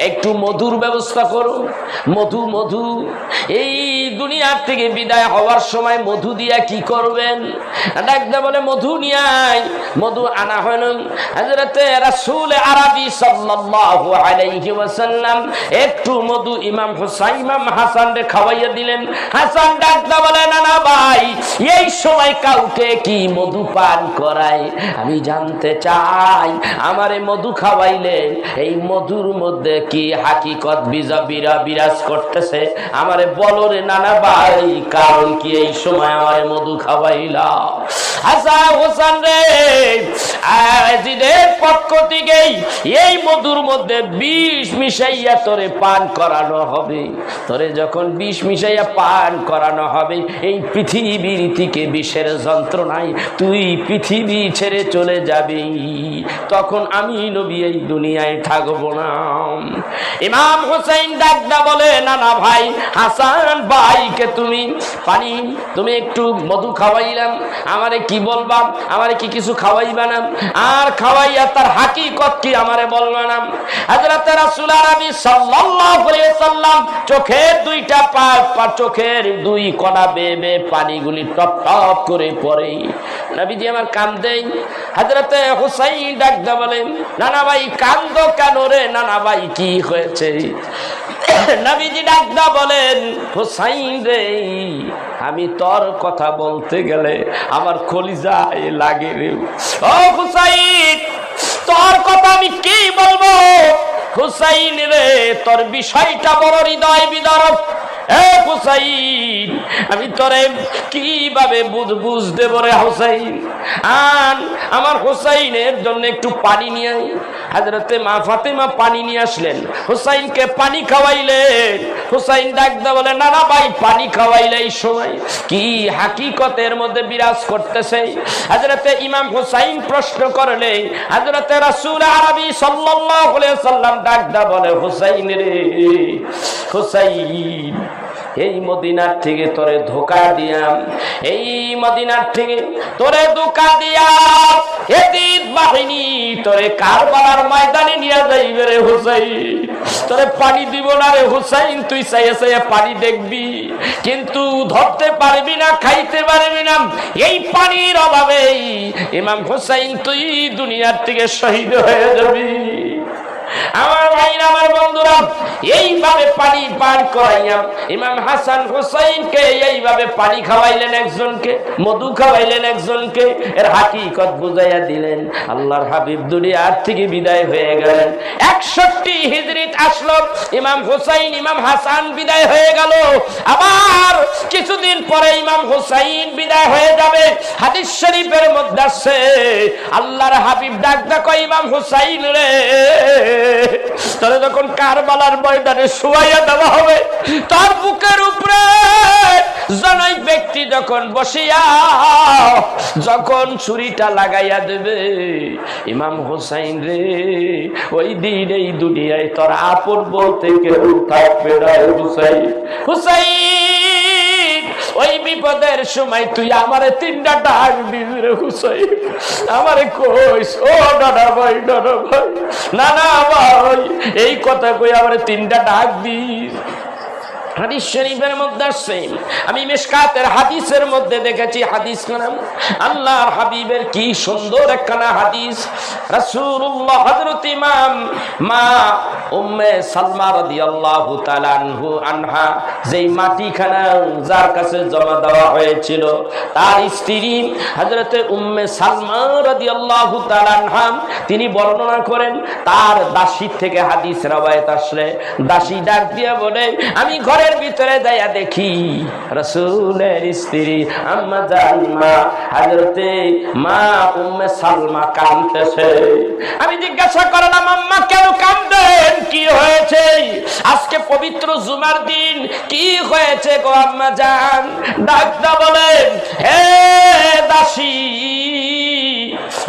একটু মধুর ব্যবস্থা করো, মধু মধু এই দুনিয়ার থেকে বিদায় হওয়ার সময় মধু দিয়া কি করবেন? ডাকতে বলে মধু নিয়ে আয়। মধু আনা হল। হযরতে রাসূল আরবি সাল্লাল্লাহু আলাইহি ওয়াসাল্লাম একটু মধু ইমাম হুসাইন ইমাম হাসান রে খাওয়াইয়া দিলেন। হাসান ডাকতে বলে, নানা ভাই এই সময় কাউকে কি মধু পান করায়? আমি জানতে চাই আমারে মধু খাওয়াইলে এই মধুর মধ্যে কি হাকিকত বিরাজ করতেছে? আমারে বলো রে নানা ভাই, কারণ কি এই সময় আমারে মধু খাওয়াইলা? হাসান হোসেন রে আজিদের পক্ষ থেকে এই মধুর মধ্যে বিষ মিশাইয়া তোরে পান করানো হবে। তোরে যখন বিষ মিশাইয়া পান করানো হবে, এই পৃথিবীর থেকে বিষের যন্ত্রণায় তুই পৃথিবী ছেড়ে চলে যাবি, তখন আমি নবী এই দুনিয়ায় থাকবো না। ইমাম হুসাইন ডাকদা বলে, নানা ভাই হাসান ভাইকে তুমি একটু মধু খাওয়াইলাম, আমারে কি বলবা? আমারে কি কিছু খাওয়াইবা না? আর খাওয়াইয়া তার হাকিকত কি আমারে বলবা না? হযরত রাসূল আরবি সাল্লাল্লাহু আলাইহি ওয়াসাল্লাম চোখের দুইটা চোখের দুই কণা বেয়ে পানিগুলি টপ টপ করে পড়ে। নবীজি আমার কান্দেন। হযরত হুসাইন ডাকদা বলেন, নানা ভাই কান্দো কেন রে? নানা ভাই কি হয়েছে? নবীজি ডাকদা বলেন, হুসাইন রে আমি তোর কথা বলতে গেলে আমার কলিজায় লাগে রে। ও হুসাইন তোর কথা আমি কি বলবো? হুসাইন রে তোর বিষয়টা বড় হৃদয় বিদারক। হুসাইন আমি তোরে কিভাবে বুঝ দেব রে হুসাইন? আমার হুসাইনের জন্য একটু পানি নিয়ে আয়। হযরতে মা ফাতেমা পানি নিয়ে আসলেন, হুসাইনকে পানি খাওয়াইলেন। হুসাইন ডাকদা বলে, নানা ভাই পানি খাওয়াইলে এই সময় কি হাকিকতের মধ্যে বিরাজ করতেছে? হযরতে ইমাম হুসাইন প্রশ্ন করলে হযরতে রাসূল আরবি সাল্লাল্লাহু আলাইহি ওয়াসাল্লাম ডাকদা বলে, হুসাইন রে হুসাইন এই মদিনার থেকে তোরে ধোঁকা দিয়াম, এই মদিনার থেকে তোরে ধোঁকা দিয়া এদিন বাহিনী তোরে কারবালার ময়দানে নিয়ে যাইবে রে হুসাইন। তোরে পানি দিব না রে হুসাইন, তুই চাইয়া চাইয়া পানি দেখবি কিন্তু ধরতে পারবি না, খাইতে পারবি না। এই পানির অভাবে ইমাম হুসাইন তুই দুনিয়ার থেকে শহীদ হয়ে যাবি। আমার ভাইরা আমার বন্ধুরা এইভাবে পানি পান করাইয়া ইমাম হাসান হুসাইনকে এইভাবে পানি খাওয়াইলেন একজনকে, মধু খাওয়াইলেন একজনকে, এর হাকিকত বুঝাইয়া দিলেন। আল্লাহর হাবিব দুনিয়ার থেকে বিদায় হয়ে গেলেন। 61 হিজরিত আসলো, ইমাম হুসাইন ইমাম হাসান বিদায় হয়ে গেল। আবার কিছুদিন পরে ইমাম হুসাইন বিদায় হয়ে যাবে। হাদিস শরীফের মধ্যে আছে আল্লাহর হাবিব ডাক দেখো, ইমাম হুসাইন রে তাহলে যখন কারবালার ময়দানে শুয়াইয়া দেওয়া হবে, তার বুকের উপরে জনৈক ব্যক্তি যখন বসিয়া যখন ছুরিটা লাগাইয়া দেবে, ইমাম হোসাইন রে, ওই দিন এই দুনিয়ায় তোর আপন বলতে কেউ থাকবে না। হুসাইন, হুসাইন, ওই বিপদের সময় তুই আমারে তিনটা ডাক দিস রে হুসাইন, আমারে কইস, ও দাদা ভাই, দাদা ভাই, না না ভাই, এই কথা কই আমারে তিনটা ডাক দিস। হাদিস শরীফের মধ্যে আসছে, আমি মিশকাতের হাদিসের মধ্যে দেখেছি হাদিস নাম আল্লাহর হাবিবের কি সুন্দর একখানা হাদিস। রাসূলুল্লাহ হযরত ইমাম মা উম্মে সালমা রাদিয়াল্লাহু তাআলা আনহা যেই মাটিখানা যার কাছে জমা দেওয়া হয়েছিল, তার স্ত্রী হযরত উম্মে সালমা রাদিয়াল্লাহু তাআলা আনহা তিনি বর্ণনা করেন, তার দাসী থেকে হাদিস রওয়ায়াত আসলে দাসী ডাক দিয়ে বলে, আমি ঘরে ভিতরে যাইয়া দেখি রাসূলের স্ত্রী আম্মা জান মা হযরতে মা উম্মে সালমা কাঁদতেছে। আমি জিজ্ঞাসা করলাম, আম্মা কেন কাঁদেন, কি হয়েছে? আজকে পবিত্র জুমার দিন, কি হয়েছে গো আম্মা জান? ডাক্তার বলেন, হে দাসী,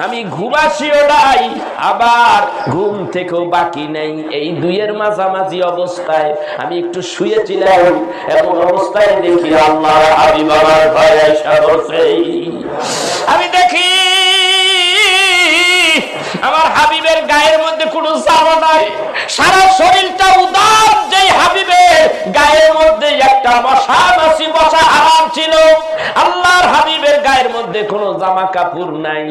আমি ঘুমাসিও নাই, আবার ঘুম থেকেও বাকি নেই, এই দুইয়ের মাঝামাঝি অবস্থায় আমি একটু শুয়েছিলাম, এমন অবস্থায় দেখি আল্লাহর হাবিব আমার ঘরে এসে বসে। আমি দেখি আমার হাবিবের গায়ের মধ্যে কোনো জামা নাই, সারা শরীরটা উদার। যেই হাবিবের গায়ের মধ্যে একটা মশা মাছি বসা হারাম ছিল, আল্লাহর হাবিবের গায়ের মধ্যে কোনো জামা কাপড় নাই,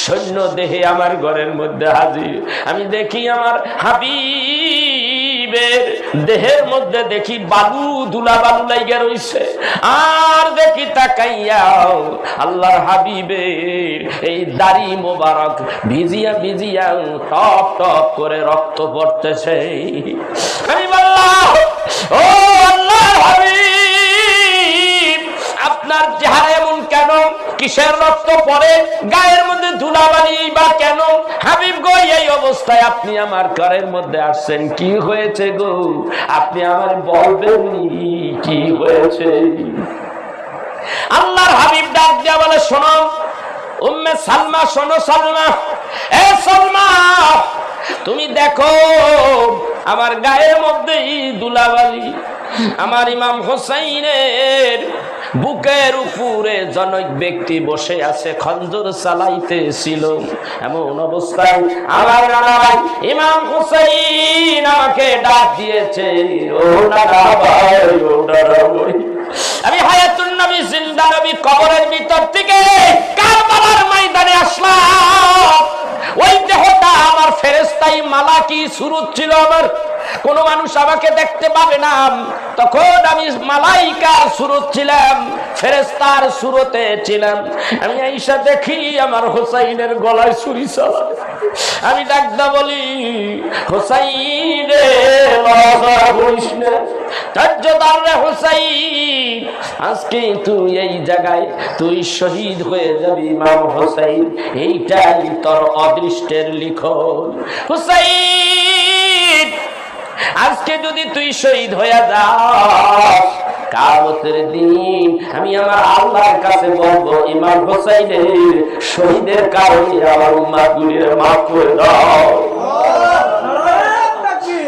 সৈন্য দেহে আমার ঘরের মধ্যে হাজির। আমি দেখি আমার হাবিবের দেহের মধ্যে দেখি বালু, ধুলা বালু লাইগা রইছে, আর দেখি তাকাইয়া আল্লাহর হাবিবের এই দাড়ি মোবারক ভিজিয়া ভিজিয়া টপ টপ করে রক্ত পড়তেছে। আমি বললাম, ও আল্লাহর হাবিব, আপনার চেহারা এমন কেন? কিসের রক্ত পড়ে? গায়ের মধ্যে ধুলাবালি বা কেন? হাবিব গো, এই অবস্থায় আপনি আমার ঘরের মধ্যে আসছেন, কি হয়েছে গো? আপনি আমার বলবেননি কি হয়েছে? আল্লাহর হাবিব ডাক দিয়া বলে, শোনো উম্মে সালমা, শোনো সালমা, এ সালমা, তুমি দেখো আমার গায়ের মধ্যে ধুলাবালি, আমার ইমাম হোসাইনের বুকের উপরে জনৈক ব্যক্তি বসে আছে, খঞ্জর চালাইতেছিল। এমন অবস্থায় আমার নানাই ইমাম হোসাইন আমাকে ডাক দিয়েছে, ও নানা ভাই, ও নানা ভাই। আমি হায়াতুন নবী, জিন্দা নবী কবরের ভিতর থেকে কারবালার ময়দানে আসলাম। ওই দেহটা আমার ফেরেশতাই মালাকি সুরত ছিল আমার, কোন মানুষ আমাকে দেখতে পাবে না, তখন আমি মালাইকার সুরত ছিলাম, ফেরেশতার সুরতে ছিলাম। আমি আইসা দেখি আমার হোসাইনের গলায় ছুরি চালা। আমি ডাকদা বলি, হোসাইন রে, লজ্জা করিস না, তাজ্জদার রে হোসাইন, আজকে তুই এই জায়গায় তুই শহীদ হয়ে যাবি ইমাম হোসাইন, এইটাই তোর অদৃষ্টের লিখন। হোসাইন, আজকে যদি তুই শহীদ হয়ে যাস, কিয়ামতের দিন আমি আমার আল্লাহর কাছে বলবো, ইমাম হোসাইনের শহীদের কারণে আমার উম্মতগুলির মাফ করে দাও।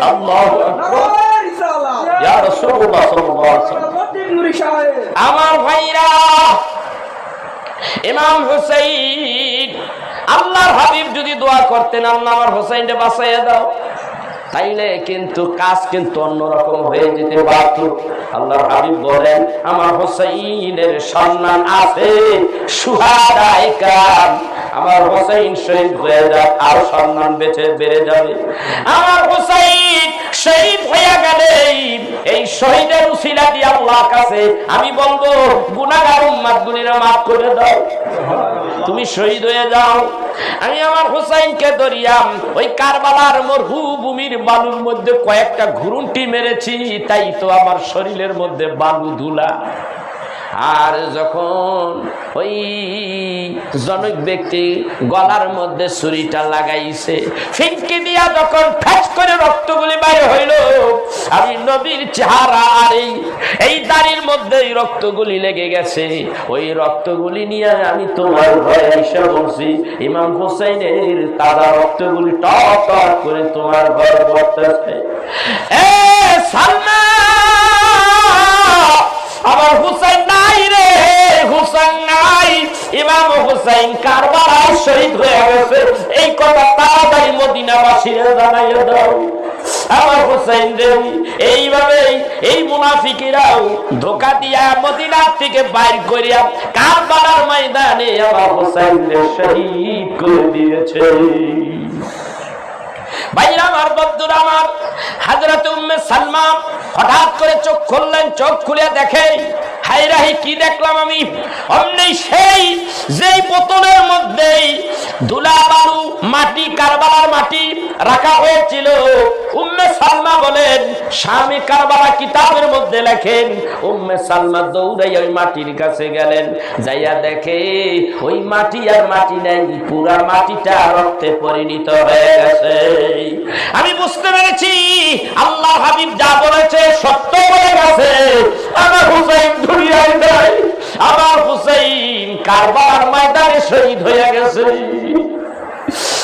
আল্লাহু আকবার, ইয়া রাসূলুল্লাহ সাল্লাল্লাহু আলাইহি ওয়াসাল্লাম। আমার ভাইরা, ইমাম হোসাইন, আল্লাহর হাবিব যদি দোয়া করতেন, আল্লাহ আমার হোসাইনকে বাঁচাইয়া দাও, তাইলে কিন্তু কাজ কিন্তু অন্যরকম হয়ে যেতে পারত। আল্লাহর হাবিব বলেন, আমার হোসাইনের সম্মান আছে সুহাদায়ে কাম, আমার হোসাইন শহীদ হয়ে যাক আর সম্মান বেড়ে যাবে। আমার হোসাইন শহীদ হয়ে গেলে এই শহীদের উসিলা দিয়ে আল্লাহর কাছে আমি বলবো, গুনাহগার উম্মতগুলিরে মাফ করে দাও, তুমি শহীদ হয়ে যাও। আমি আমার হোসাইনকে ধরিয়াম ওই কারবালার মরুভূমির বালুর মধ্যে কয়েকটা ঘুরুন্টি মেরেছি, তাই তো আমার শরীরের মধ্যে বালু ধুলা। আর যখন ওই জনক ব্যক্তি গলার মধ্যে ছুরিটা লাগাইছে, ফিনকি দিয়া যখন ফ্যাচ করে রক্তগুলি বাইরে হইল, আমি নবীর চেহারা আর এই দাড়ির মধ্যে রক্তগুলি লেগে গেছে। ওই রক্তগুলি নিয়ে আমি তোমার ঘরে এসে বলছি, ইমাম হুসাইনের তাজা রক্তগুলি টপ টপ করে তোমার ঘরে পড়তেছে। এ সালমা, আমার হুসাইন নাই রে, হুসাইন নাই। ইমাম হুসাইন কারবালায় শহীদ হয়ে গেছে, এই কথা তাড়াতাড়ি মদিনাবাসীরা জানাইয়া দাও। আমার হুসাইন রে এইভাবে এই মুনাফিকেরাও ধোঁকা দিয়া মদিনার থেকে বাইর করিয়া কারবালার ময়দানে আমার হুসাইন রে শহীদ করে দিয়েছে। ভাইরা আমার, বন্ধুরা আমার, হযরত উম্মে সালমা হঠাৎ করে চোখ খুললেন। চোখ খুলে দেখে, হায় রে কি দেখলাম আমি! অমনি সেই যেই বোতলের মধ্যে ধুলা বালু মাটি, কারবালার মাটি রাখা হয়েছিল, উম্মে সালমা বলেন, শামে কারবালা কিতাবের মধ্যে লেখেন, উম্মে সালমা দৌড়াইয়া ওই মাটির কাছে গেলেন। যাইয়া দেখে ওই মাটি আর মাটি নাই, পুরা মাটিটা রক্তে পরিণত হয়ে গেছে। আমি বুঝতে পেরেছি আল্লাহ হাবিব যা বলেছে সত্য হয়ে গেছে। আমার হুসাইন দুনিয়ায় নাই, আমার হুসাইন কারবালার ময়দানে শহীদ হয়ে গেছে।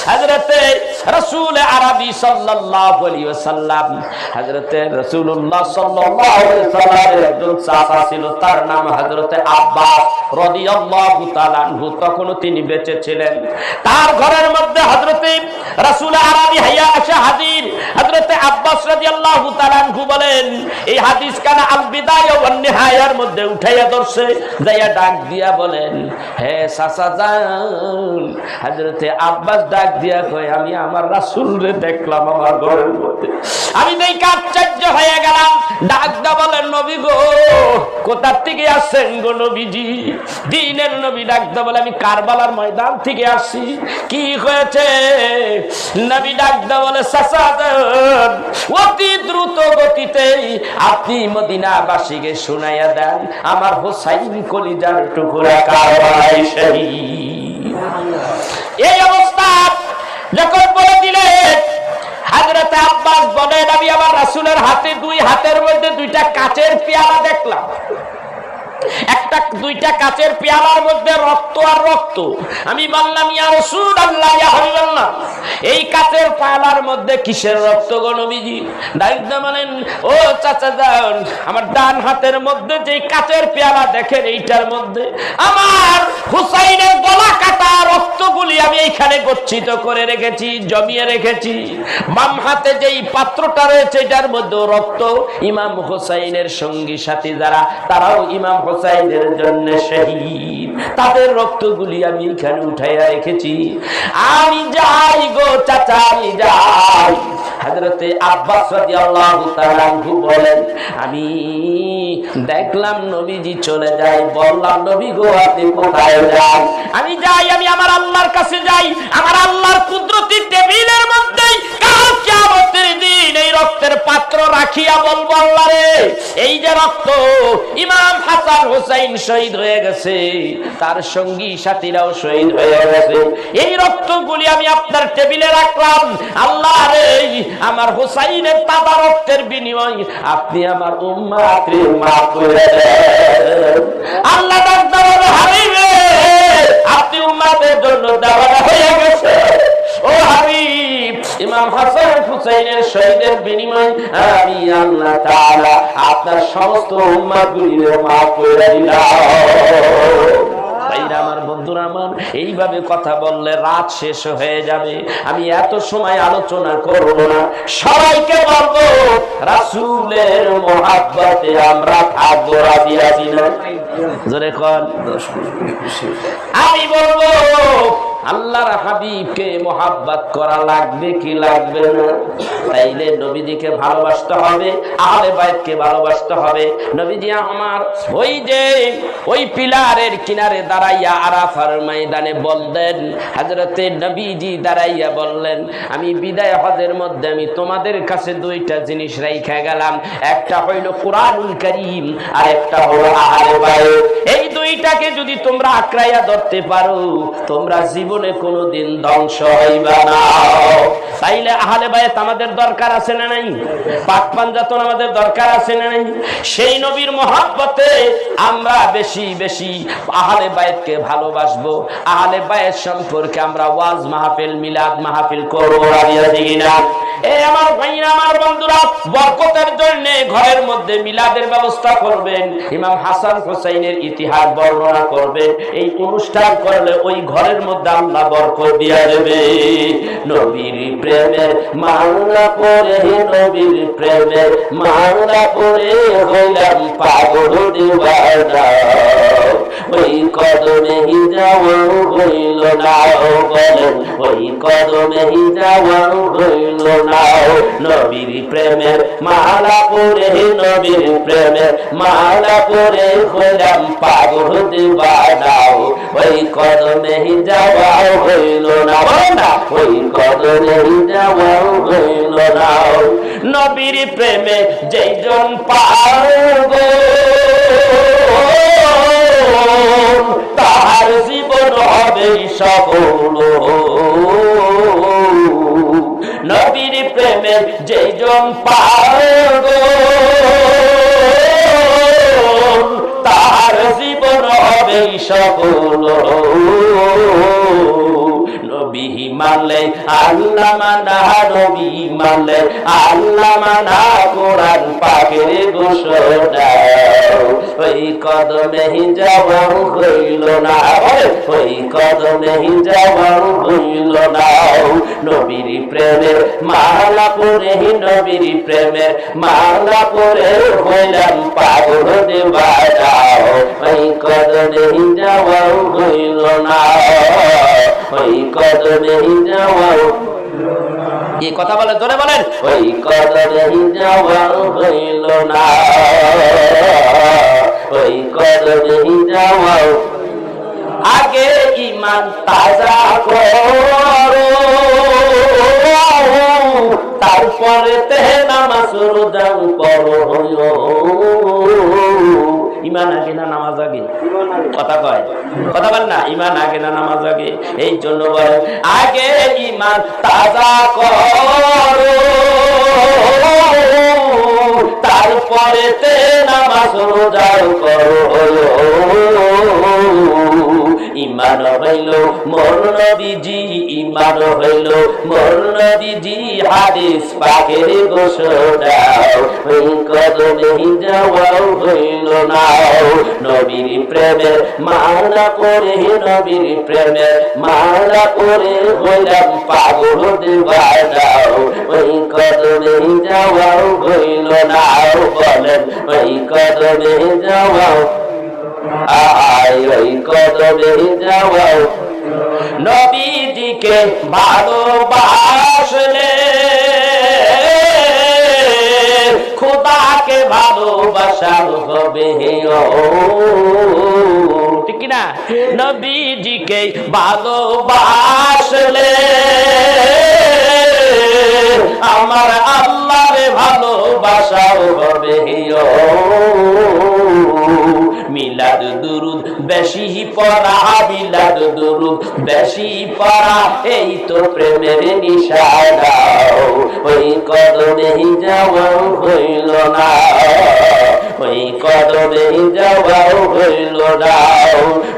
হযরতে রাসূল আরবি সাল্লাল্লাহু আলাইহি ওয়াসাল্লাম, হযরতে রাসূলুল্লাহ সাল্লাল্লাহু আলাইহি ওয়াসাল্লামের একজন চাচা ছিল, তার নাম হযরতে আব্বাস রাদিয়াল্লাহু তাআলা আনহু। তখনও তিনি বেঁচে ছিলেন। তার ঘরের মধ্যে হযরতে রাসূল আরবি হাইয়া আসে হাজির। হযরতে আব্বাস রাদিয়াল্লাহু তাআলা আনহু বলেন, এই হাদিস কানা আল বিদায়া ওয়ান নিহায়ার মধ্যে উঠাইয়া ধরছে, যাইয়া ডাক দিয়া বলেন, হে চাচা যান। হযরতে আব্বাস ডাক দিয়া কয়, আমি আমার রাসূলরে দেখলাম আমার ঘরের মধ্যে। আমি দেখে আশ্চর্য হয়ে গেলাম। ডাক দিয়া বলেন, নবী গো, কোথা থেকে আসছেন গো নবীজি? দ্বীনের নবী ডাক দিয়া বলে, আমি কারবালার ময়দান থেকে আসছি। কি হয়েছে? নবী ডাক দিয়া বলে, চাচা যান, অতি দ্রুত গতিতে আপনি মদিনাবাসীকে শুনাইয়া দেন, আমার হুসাইন কলিজার টুকরা কারবালায় শহীদ। এই অবস্থা যখন বলে দিলেন, হযরত আব্বাস বলেন, আমি আমার রাসূলের হাতে, দুই হাতের মধ্যে দুইটা কাচের পেয়ালা দেখলাম। একটা দুইটা কাচের পেয়ালার মধ্যে রক্ত আর রক্ত। আমি বললাম, ইয়া রাসূলুল্লাহ, ইয়া হাবিবাল্লাহ, এই কাচের পেয়ালার মধ্যে কিসের রক্ত গো নবীজি? ডাইরেক্ট বলেন, ও চাচা যান, আমার ডান হাতের মধ্যে যে কাচের পেয়ালা দেখেন, এইটার মধ্যে আমার হুসাইনের গলা কাটা রক্তগুলি আমি এইখানে গচ্ছিত করে রেখেছি, জমিয়ে রেখেছি। বাম হাতে যেই পাত্রটা রয়েছে, এটার মধ্যে রক্ত। ইমাম হুসাইনের সঙ্গী সাথী যারা, তারাও ইমাম হুসাইনের জন্য শহীদ, তাদের রক্তগুলি আমি এখানে উঠাইয়া রেখেছি। আমি যাই গো চাচা, আমি যাই। হযরতে আব্বাস রাদিয়াল্লাহু তাআলা আনহু বলেন, আমি দেখলাম নবীজি চলে যায়। বললাম, নবী গো, আপনি কোথায় যান? আমি যাই, আমি আমার আল্লাহর কাছে যাই। আমার আল্লাহর কুদরতি টেবিলের মধ্যে কাল কিয়ামতের দিন এই রক্তের পাত্র রাখিয়া বলবো, আল্লাহ রে, এই যে রক্ত, ইমাম হাসান হুসাইন শহীদ হয়ে গেছে, তার সঙ্গী সাথীরাও শহীদ হয়ে গেছে, এই রক্তগুলি আমি আপনার টেবিলে রাখলাম। আল্লাহ রে, আমার হুসাইনের তাজা রক্তের বিনিময় আপনি আমার উম্মাতের মাফ করে দেন। আল্লাহ তাআলা হাবিবে, আপনি উম্মাতের জন্য দেওয়া হয়ে গেছে। ও হাবিব, ইমাম হাসান হুসাইনের শহীদের বিনিময় আমি আল্লাহ তাআলা আপনার সমস্ত উম্মাতগুলিকে মাফ করে দিলাম। আমার বন্ধুরা আমার, এইভাবে কথা বললে রাত শেষ হয়ে যাবে। আমি এত সময় আলোচনা করব না, সবাইকে বলবো রাসূলের মহব্বতে আমরা থাকবো, রাজি আছি না? জোরে কোন। আমি বলবো আল্লাহর হাবিব হাবিবকে মোহাব্বত করা লাগবে কি লাগবে না? তাইলে নবীজিকে ভালোবাসতে হবে, আহলে বাইতকে ভালোবাসতে হবে। নবীজি আমার ওই পিলারের কিনারে দাঁড়াইয়া আরাফার ময়দানে বললেন, হযরতে নবীজি দাঁড়াইয়া বললেন, আমি বিদায় হজের মধ্যে আমি তোমাদের কাছে দুইটা জিনিস রাইখা গেলাম, একটা হইল কুরআনুল কারীম আর একটা হলো আহলে বাইত। এই দুইটাকে যদি তোমরা আঁকড়াইয়া ধরতে পারো, তোমরা জীবনে কোনোদিন ধ্বংস হইবা না। তাইলে আহলে বাইত আমাদের দরকার আছে না নাই? পাক পাঞ্জাতন আমাদের দরকার আছে না নাই? সেই নবীর মহব্বতে আমরা বেশি বেশি আহলে বাইতকে ভালোবাসবো। আহলে বাইত সম্পর্কে আমরা ওয়াজ মাহফিল, মিলাদ মাহফিল করব, রাজি কিনা? এই আমার ভাইরা, আমার বন্ধুরা, বরকতের জন্য ঘরের মধ্যে মিলাদের ব্যবস্থা করবেন, ইমাম হাসান হুসাইনের ইতিহাস বর্ণনা করবেন। এই অনুষ্ঠান করলে ওই ঘরের মধ্যে আল্লাহ বরকত দিয়া দেবে। নবীর প্রেমে মাওলা পড়ে, নবীর প্রেমে মাওলা পড়ে হইলাম পাগল দিওয়ানা। ওই কদমে যাওয়া হইল না, বলেন ওই কদমে যাওয়া হইল না। নবীর প্রেমের মালা পরে, নবীর প্রেমের মালা পরে হইলাম পাগল দিওয়ানা। ওই কদমে যাওয়া হইল না, ওই কদমে যাওয়া হইল না। নবীর প্রেমে যেজন পাগল তাহার জীবন হবে সফল। নবীর প্রেমে যেজন পাগল তাহার জীবন হবে সফল। নবী মানলে আল্লাহ মানা, নবী মানলে আল্লাহ মানা, কোরআন পাকের ঘোষণা। ওই কদমে যাওয়া হইল না, ওই কদমে যাওয়া হইল না। নবীর প্রেমের মালা পরে, নবীর প্রেমের মালা পরে হইলাম পাগল দিওয়ানা। ওই কদমে যাওয়া হইল না, ওই কদমে যাওয়া। এই কথা বলে জোরে বলেন, ওই কদমে যাওয়া হইল না, ওই কদমে যাওয়া। আগে ঈমান তাজা করো, তারপরে তে নামাজ রোজা করো। ঈমান আগে না নামাজ আগে? কথা কয়, কথা বল না, ঈমান আগে না নামাজ আগে? এই জন্য বলেন আগে ঈমান তাজা করো, তারপরে তে নামাজ রোজা করো। ঈমান হইল মোর নবীজি, ঈমান হইল মোর নবীজি, হাদিস পাকের ঘোষণা। ওই কদমে যাওয়া হইল না। নবীর প্রেমের মালা পরে, নবীর প্রেমের মালা পরে হইলাম পাগল দিওয়ানা। ওই কদমে যাওয়া হইল না, বলেন ওই কদমে যাওয়া। ওই কদমে যাওয়া। নবীজিকে ভালোবাসলে খোদাকে ভালোবাসা হবে, ঠিক না? নবীজিকে ভালোবাসলে আমার আল্লাহরে ভালোবাসা হবে। মিলাদ দুরুদ বেশি পড়া, মিলাদ দুরুদ বেশি পড়া, এই তো প্রেমের নিশানা। ওই কদমে যাওয়া হইল না, ওই কদমে যাওয়া হইল না।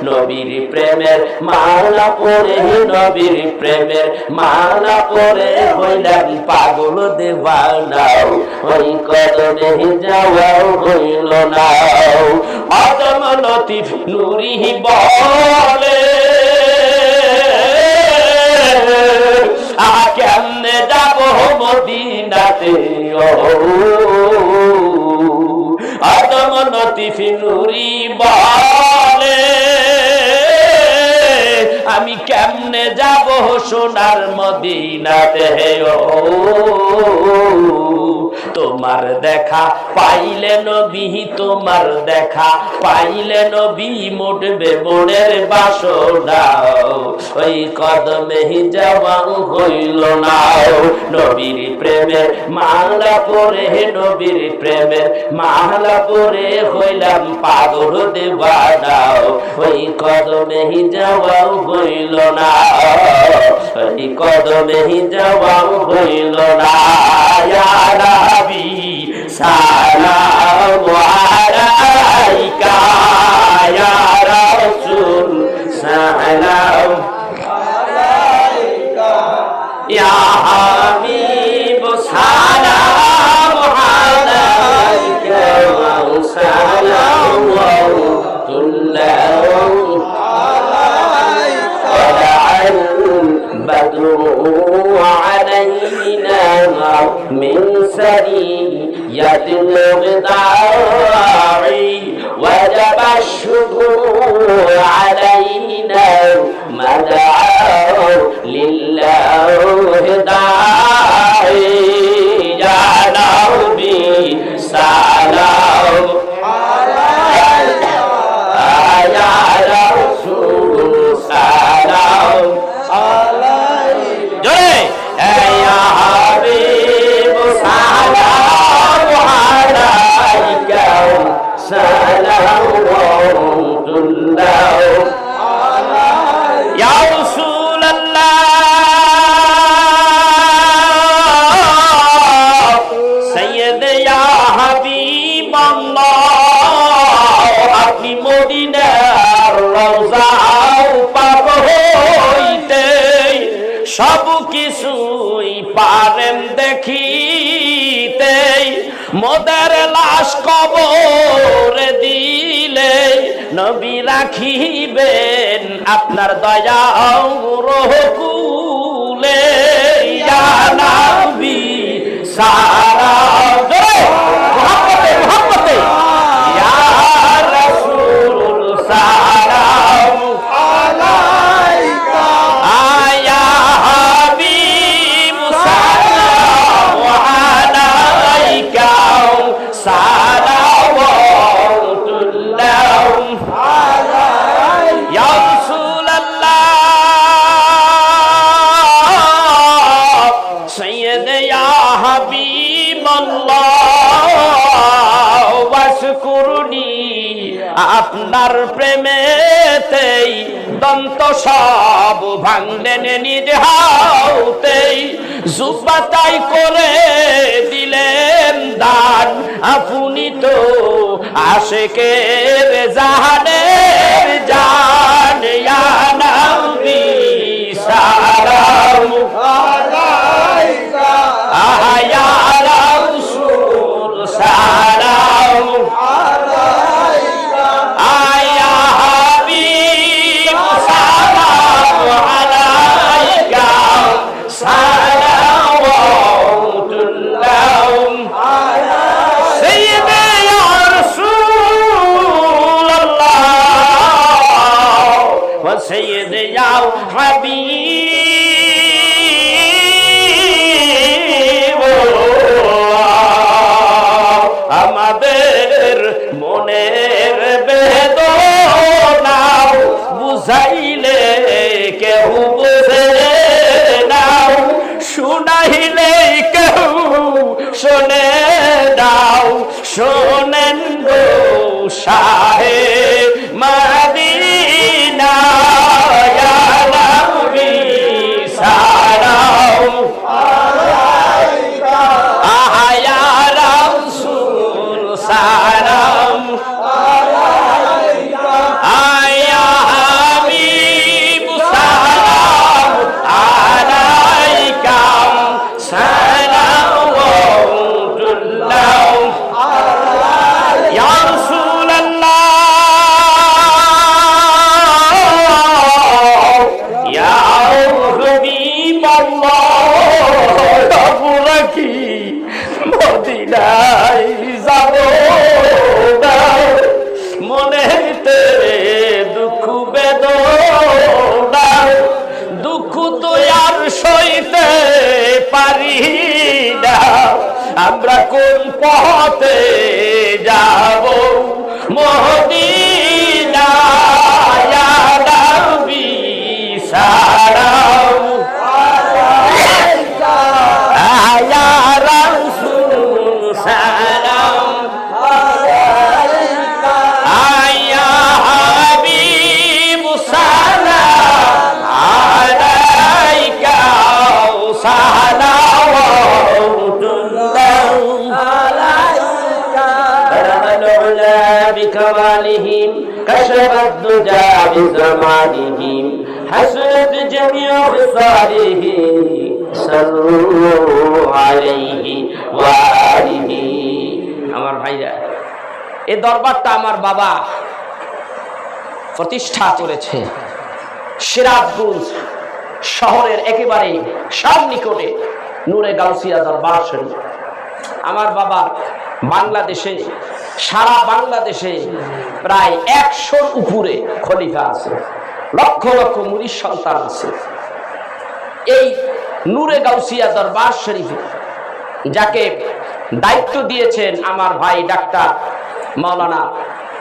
নবীর প্রেমের মালা পরে, নবীর প্রেমের মালা পরে হইলাম পাগল দিওয়ানা। ওই কদমে যাওয়া হইল না। আদম লতিফ নুরি বলে কেমনে যাব মদিনাতে। আদম লতিফ নুরি বলে আমি কেমনে যাব সোনার মদিনাতে ও তোমার দেখা পাইলে নবী তোমার দেখা পাইলে নবী মুটবে মনের বাসনা ওই কদমে যাওয়া হইল না নবীর প্রেমের মালা পরে নবীর প্রেমের মালা পরে হইলাম পাগল দেওয়ানা ওই কদমে যাওয়া হইল না ওই কদমে যাওয়া হইল না ইয়া নবী সালাম আলাইকা ইয়া রাসূল সালাম আলাইকা ইয়া হাবিব সালাম আলাইকা সালাম بدر علينا من سرية الغداء وجب الشكر علينا مدعو لله داعي يا نبي سلام يا رسول سلام يا حبيب سلام عليك سلام الله يا رسول الله سيد يا حبيب الله আপনি মদিনার রওজাও পাক হইতে সব কিছুই পারেন দেখিতে মোদের লাশ কবরে দিলে নবী রাখিবেন আপনার দয়া রহকুলে ইয়া নবী সালাম মোহাম্মতে মোহাম্মতে ইয়া রাসূল সালাম আলাইকা আয়া হাবিব সালাম আলাইকা সালাওয়াতুল্লাহ আলাইকা ইয়া রাসূলুল্লাহ সাইয়্যিদ ইয়া হাবিবাল্লাহ ওয়াশকুরনি আপনার প্রেমেতেই দন্ত সব ভাঙলেন নিজ হাতেই জুবাতাই করে দিলেন দান আপনি তো আশিকের জাহানের জান ইয়া নবী সালাম আলাইকা ইয়া রাসূল সালাম আলাইকা ইয়া হাবিব সালাম আলাইকা সালাওয়াতুল্লাহ সাইয়্যিদ ইয়া রাসূলুল্লাহ ওয়া সাইয়্যিদ ইয়া হাবিব আমাদের মনের বেদনা বুঝাইলে কেউ বুঝে না শুনাইলে কেউ শোনে দাও শোনেন গো শাহে মদিনা ইয়া নবী সালাম আলাইকা ইয়া রাসূল সালাম আলাইকা ইয়া হাবিব সালাম আলাইকা সালাওয়াতুল্লাহ ইয়া রাসূলুল্লাহ আমরা কোন পথে যাব মদিনা ইয়া নবী সালাম ইয়া রাসূল সালাম ইয়া হাবিব সালাম আলাইকা بكمالهم كشف الدجى بزمانهم حسنت جميع خصاله صلوا عليه وآله আমার ভাইরা এই দরবারটা আমার বাবা প্রতিষ্ঠা করেছে সিরাজগঞ্জ শহরের একেবারে সন্নিকটে নূরে গাউসিয়া দরবার শরীফ। আমার বাবা বাংলাদেশে সারা বাংলাদেশে প্রায় 100-র উপরে খলিফা আছে, লক্ষ লক্ষ মুরিদ সন্তান আছে। এই নূরে গাউসিয়া দরবার শরীফে যাকে দায়িত্ব দিয়েছেন আমার ভাই ডাক্তার মাওলানা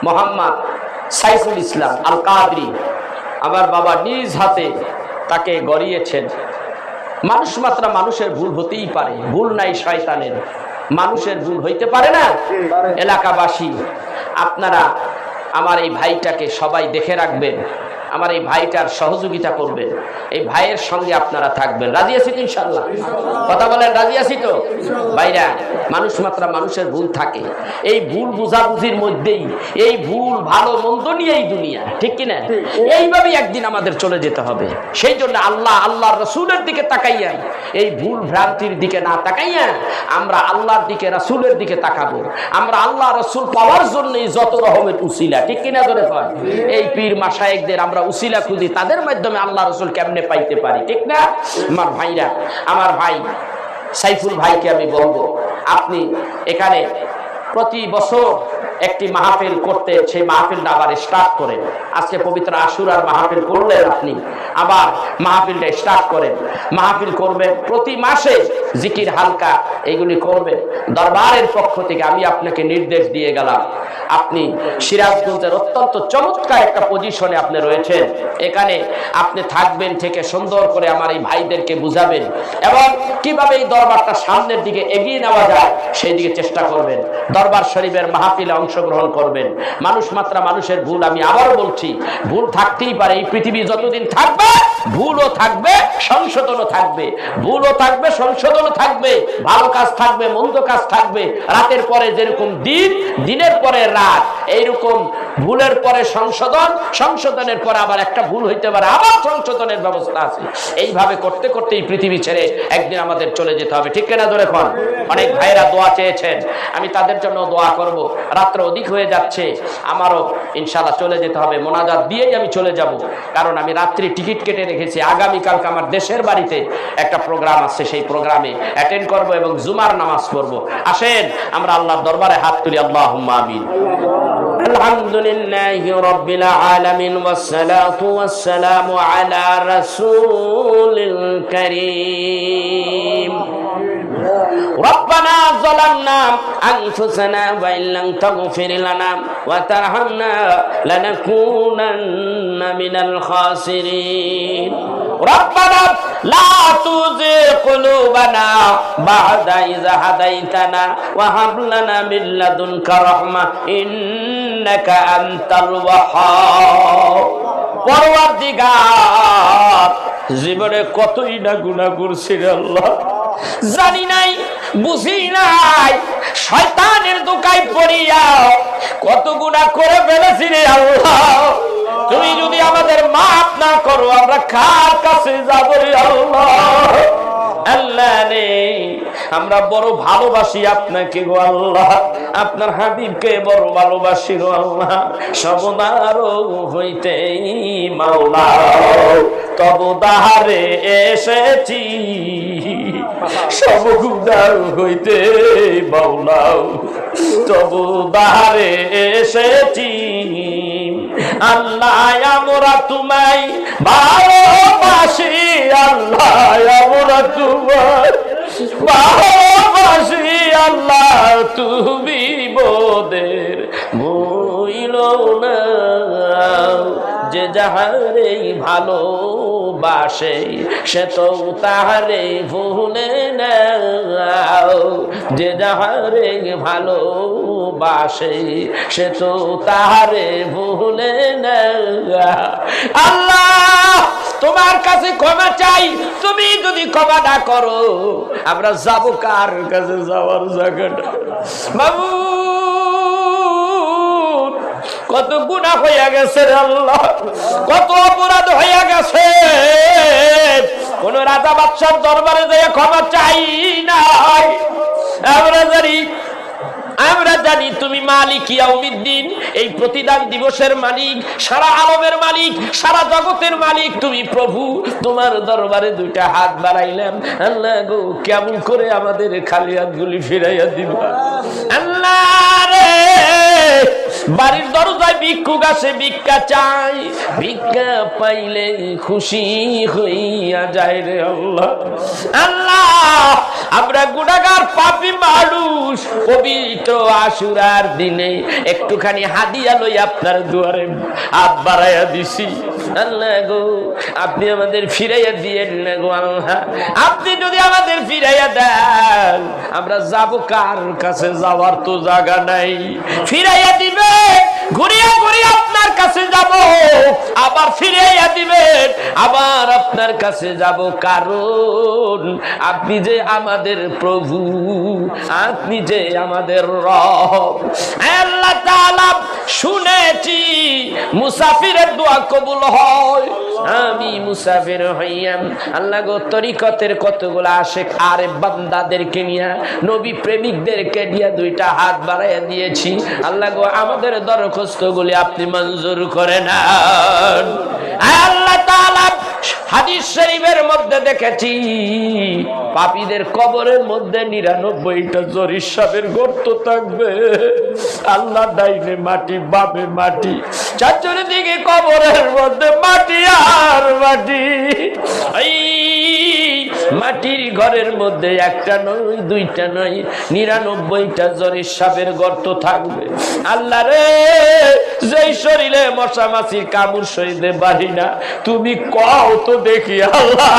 মোহাম্মদ সাইফুল ইসলাম আল কাদরি, আমার বাবা নিজ হাতে তাকে গড়িয়েছেন। মানুষ মাত্র মানুষের ভুল হতেই পারে, ভুল নাই শয়তানের, মানুষের ভুল হইতে পারে না। এলাকাবাসী আপনারা আমার এই ভাইটাকে সবাই দেখে রাখবেন, আমার এই ভাইটার সহযোগিতা করবেন, এই ভাইয়ের সঙ্গে আপনারা থাকবেন। রাজি আছি তো ইনশাআল্লাহ? কথা বলেন রাজি আছি তো? ভাইরা, মানুষ মাত্র মানুষের ভুল থাকে, এই ভুল বুঝাবুঝির মধ্যেই, এই ভুল ভালো মন্দ নিয়েই দুনিয়া, ঠিক কিনা? এইভাবেই একদিন আমাদের চলে যেতে হবে। সেই জন্য আল্লাহর রাসূলের দিকে তাকাইয়া, এই ভুল ভ্রান্তির দিকে না তাকাইয়া আমরা আল্লাহর দিকে রাসূলের দিকে তাকাবো। আমরা আল্লাহ রাসূল পাওয়ার জন্যই যত রকমের উসিলা, ঠিক কিনা ধরে কয়, এই পীর মাশায়েখদের আমরা উসিলা খুঁজি, তাদের মাধ্যমে আল্লাহ রাসূল কেমনে পাইতে পারি, ঠিক না? আমার ভাইরা, আমার ভাই সাইফুল ভাইকে আমি বলবো, আপনি এখানে প্রতি বছর একটি মাহফিল করতে, সেই মাহফিলটা আবার স্টার্ট করেন। আজকে পবিত্র আশুরার মাহফিল করলেন, আপনি আবার মাহফিলটা স্টার্ট করেন। মাহফিল করবেন প্রতি মাসে, জিকির হালকা এগুলি করবেন। দরবারের পক্ষ থেকে আমি আপনাকে নির্দেশ দিয়ে গেলাম, আপনি সিরাজগঞ্জের অত্যন্ত চমৎকার একটা পজিশনে আপনি রয়েছেন, এখানে আপনি থাকবেন, থেকে সুন্দর করে আমার এই ভাইদেরকে বুঝাবেন এবং কিভাবে এই দরবারটা সামনের দিকে এগিয়ে নেওয়া যায় সেই দিকে চেষ্টা করবেন। দরবার শরীফের মাহফিলে অংশগ্রহণ করবেন। মানুষ মাত্র মানুষের ভুল, আমি আবারও বলছি, ভুল থাকতেই পারে। এই পৃথিবী যতদিন থাকবে ভুলও থাকবে, সংশোধনও থাকবে, ভুলও থাকবে, সংশোধনও থাকবে, ভালো কাজ থাকবে, মন্দ কাজ থাকবে। রাতের পরে যেরকম দিন, দিনের পরে রাত, এইরকম ভুলের পরে সংশোধন, সংশোধনের পরে আবার একটা ভুল হইতে পারে, আবার সংশোধনের ব্যবস্থা আছে। এইভাবে করতে করতে এই পৃথিবী ছেড়ে একদিন আমাদের চলে যেতে হবে, ঠিক কিনা ধরে কোন? অনেক ভাইরা দোয়া চেয়েছেন, আমি তাদের জন্য দোয়া করব। রাত্র অধিক হয়ে যাচ্ছে, আমারও ইনশাআল্লাহ চলে যেতে হবে। মোনাজাত দিয়েই আমি চলে যাব, কারণ আমি রাত্রি টিকিট কেটে রেখেছি। আগামীকালকে আমার দেশের বাড়িতে একটা প্রোগ্রাম আছে, সেই প্রোগ্রামে অ্যাটেন্ড করব এবং জুমার নামাজ পড়ব। আসেন আমরা আল্লাহর দরবারে হাত তুলি, আল্লাহুম্মা আমিন। আলহামদুলিল্লাহি রাব্বিল আলামিন ওয়াসসালাতু ওয়াসসালামু আলা রাসূলিল কারীম। ربنا ظلمنا أنفسنا وإن لم تغفر لنا وترحمنا لنكونن من الخاسرين ربنا لا تزغ قلوبنا بعد إذ هديتنا وهب لنا من لدنك رحمة إنك أنت الوهاب পরওয়ারদিগার, জীবনে কতই না গুনাহ করছি রে আল্লাহ, জানি নাই, বুঝি নাই, শয়তানের দোকায় পড়িয়া কত গুনাহ করে ফেলেছি রে আল্লাহ। তুমি যদি আমাদের মাফ না করো, আমরা কার কাছে যাব রে আল্লাহ? আল্লাহ রে, আমরা বড় ভালোবাসি আপনাকে গো আল্লাহ, আপনার হাবিবকে বড় ভালোবাসি গো আল্লাহ। সবদার হইতে মাওলা তবদারে এসেছি, সবগুদার হইতে মাওলা তবদারে এসেছি। আল্লাহ আমরা তোমায় ভালোবাসি, আল্লাহ আমরা তোমায় ভালোবাসি, আল্লাহ তুমি মোদের ভুইল না, যে যাহারে ভালোবাসে সে তো তাহারে ভুলে না, যে যাহারে ভালোবাসে সে তো তাহারে ভুলে না। আল্লাহ তোমার কাছে ক্ষমা চাই, তুমি যদি ক্ষমা না করো আমরা যাবো কার কাছে? যাওয়ার জায়গাটা বাবু কত গুনাহ হইয়া গেছে আল্লাহ, কত অপরাধ হইয়া গেছে। কোন রাজা বাদশার দরবারে যেয়ে ক্ষমা চাই নাই। আমরা জানি তুমি মালিক ইয়াউমিদ্দিন, এই প্রতিদান দিবসের মালিক, সারা আলমের মালিক, সারা জগতের মালিক তুমি প্রভু। তোমার দরবারে দুইটা হাত বাড়াইলাম আল্লাহ গো, কেমন করে আমাদের খালি হাতগুলি ফিরাইয়া দিবা আল্লাহ রে। বাড়ির দরজায় ভিক্ষুক আসে, ভিক্ষা চাই, ভিক্ষা পাইলে খুশি হইয়া যায় রে আল্লাহ। আল্লাহ আমরা গুনাহগার পাপী মানুষ, পবিত্র আশুরার দিনে একটুখানি হাদিয়া লই আপনার দুয়ারে হাত বাড়াইয়া দিছি আল্লাহ গো, আপনি আমাদের ফিরাইয়া দিয়েন না গো আল্লাহ। আপনি যদি আমাদের ফিরাইয়া দেন আমরা যাব কার কাছে? যাওয়ার তো জায়গা নাই। ফিরাইয়া দিবে, ঘুরিয়া ঘুরিয়া আপনার কাছে যাব, আবার ফিরাইয়া দিবেন, আবার আপনার কাছে যাব, কারণ আপনি যে আমাদের প্রভু, আপনি যে আমাদের রব। আল্লাহ তাআলা শুনেছি মুসাফিরের দোয়া কবুল হয়। আমি মুসাফির হইয়াম আল্লাহ গো, তরিকতের কতগুলো আশেক আরে বান্দাদেরকে নিয়ে, নবী প্রেমিকদেরকে নিয়ে দুইটা হাত বাড়াইয়া দিয়েছি আল্লাহ গো, আমাদের দরখাস্তগুলি আপনি মঞ্জুর করে নেন। আল্লাহ তাআলা হাদিস শরীফের মধ্যে দেখেছি পাপীদের কবরের মধ্যে ৯৯টা জরিসাবের গর্ত থাকবে। আল্লাহ ডাইনে মাটি, বামে মাটি, চারদিকে কবরের মধ্যে মাটি আর মাটি। এই মাটির ঘরের মধ্যে একটা নয়, দুইটা নয়, ৯৯টা জরিসাবের গর্ত থাকবে। আল্লাহ রে, যেই শরীরে মশা মাছির কামড় সইতে পারি না, তুমি কও তো দেখি আল্লাহ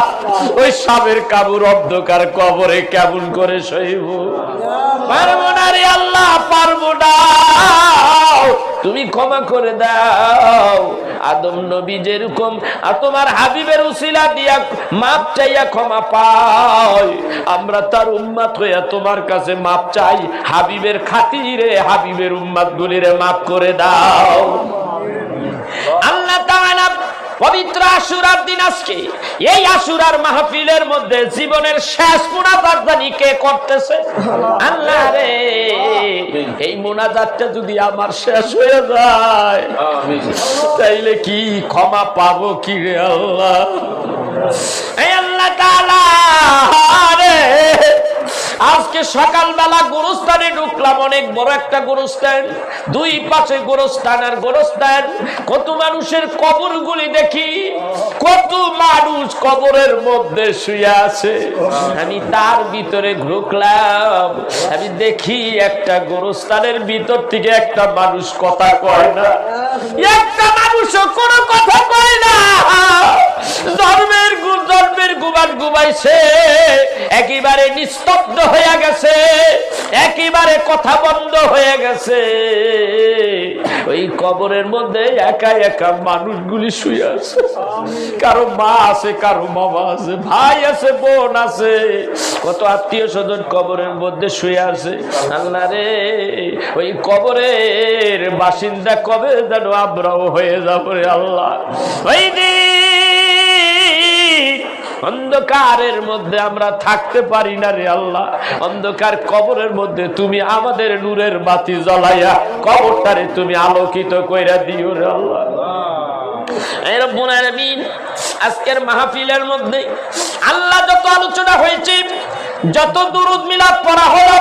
ওই সাপের কামড় অন্ধকার কবরে কেমন করে সইব? পারবো না রে আল্লাহ, পারবো না। তুমি ক্ষমা করে দাও। আদম নবী যেরকম আর তোমার হাবিবের উসিলা দিয়া মাপ চাইয়া ক্ষমা পায়, আমরা তার উম্মত হইয়া তোমার কাছে মাপ চাই। হাবিবের খাতিরে হাবিবের উম্মত গুলিরে মাপ করে দাও। আল্লাহ তাআলা পবিত্র আশুরার দিন আজকে এই আশুরার মাহফিলের মধ্যে জীবনের শেষ মুনাজাত জানি কে করতেছে? আল্লাহ রে, এই মুনাজাতটা যদি আমার শেষ হয়ে যায় তাইলে কি ক্ষমা পাবো কি রে আল্লাহ? এই আল্লাহ তাআলা রে, আজকে সকালবেলা গোরস্থানে ঢুকলাম, অনেক বড় একটা গোরস্থান, দুই পাশে গোরস্থান আর গোরস্থান। কত মানুষের কবরগুলি দেখি, কত মানুষ কবরের মধ্যে শুয়ে আছে। আমি তার ভিতরে ঢুকলাম, আমি দেখি একটা গোরস্থানের ভিতর থেকে একটা মানুষ কথা কয় না, একটা মানুষও কোনো কথা কয় না। জন্মের গুমান ঘুমাইছে, একেবারে নিস্তব্ধ হয়ে গেছে, একেবারে কথা বন্ধ হয়ে গেছে। ওই কবরের মধ্যে একা একা মানুষগুলি শুয়ে আছে। কারো মা আছে, কারো বাবা আছে, ভাই আছে, বোন আছে, কত আত্মীয় স্বজন কবরের মধ্যে শুয়ে আছে। আল্লাহ রে, ওই কবরের বাসিন্দা কবে যেন আমরাও হয়ে যাবো রে আল্লাহ। ওই অন্ধকারের মধ্যে আমরা থাকতে পারি না রে আল্লাহ। অন্ধকার কবরের মধ্যে তুমি আমাদের নূরের বাতি জ্বলাইয়া কবরটারে তুমি আলোকিত কইরা দিও রে আল্লাহ। এই রব্বুল আলামিন, আজকের মাহফিলের মধ্যে আল্লাহ যত আলোচনা হয়েছে, যত দুরূদ মিলাদ পড়া হলো,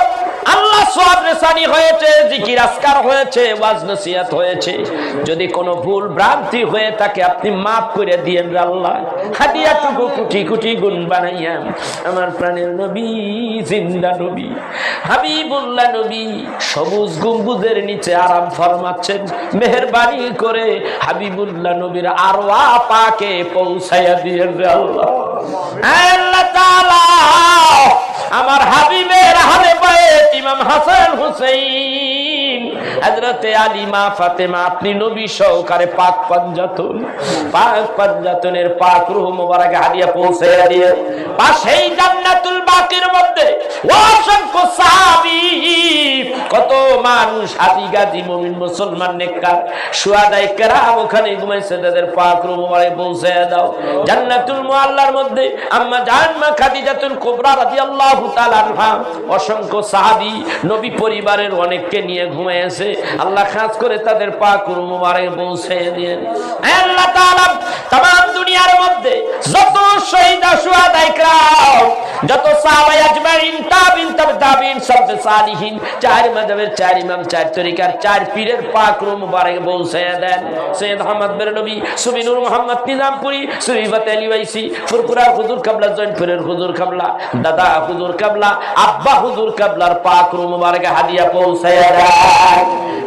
আল্লাহ আল্লাহ সওয়াব রেসানি হয়েছে, জিকির আজকার হয়েছে, ওয়াজ নসিহত হয়েছে, যদি কোনো ভুল ভ্রান্তি হয়ে থাকে আপনি মাফ করে দিয়েন আল্লাহ। হাদিয়াটুকু কোটি কোটি গুণ বানাইয়া আমার প্রাণের নবী, জিন্দা নবী, হাবিবুল্লাহ নবী সবুজ গম্বুজের নিচে আরাম ফরমাচ্ছেন। মেহেরবানি করে হাবিবুল্লাহ নবীর আরওয়া পাকে পৌঁছাইয়া দিয়েন আল্লাহ। আল্লাহ তাআলা আমার হাবিবের আহলে বাইত ইমাম হাসান হুসাইন, হযরতে আলী, মা ফাতেমা, আপনি নবী সহকারে পাক পাঞ্জাতনের পাক রূহ মোবারকে হাদিয়া পৌঁছাইয়া দিয়ে পাশেই জান্নাতুল বাকির মধ্যে অসংখ্য সাহাবী, কত মানুষ, হাজি গাজী মুমিন মুসলমান নেককার শুহাদায়ে কেরাম ওখানে ঘুমাইছে, তাদের পাক রূহ মোবারকে পৌঁছাইয়া দাও। জান্নাতুল মুআল্লার মধ্যে আম্মা জান মা খাদিজাতুল কুবরা রাদিয়াল্লাহু তাআলা আনহা, অসংখ্য সাহাবী নবী পরিবারের অনেককে নিয়ে ঘুমাইছে, আল্লাহ খাস করে তাদের পাক রূহ মোবারকে পৌঁছাইয়া দিয়েন। আল্লাহ তাআলা तमाम দুনিয়ার মধ্যে যত শহীদ শুহাদায়ে কেরাম, যত সাহাবায়ে আজমাইন, তাবিন, তাবিন, সালফে সালিহিন, চার মাযহাবের চার ইমাম, চার তরিকার চার পীরের পাক রূহ মোবারকে পৌঁছাইয়া দেন। সৈয়দ আহমদ বেরলভী, সুফি নূর মোহাম্মদ নিজামপুরী, সুফি আলী ওয়াইসি, ফুরফুরা হুজুর কাবলা, জয়নপুরের হুজুর কাবলা, দাদা হুজুর কাবলা, আব্বা হুজুর কাবলার পাক রূহ মোবারকে হাদিয়া পৌঁছাইয়া দেন।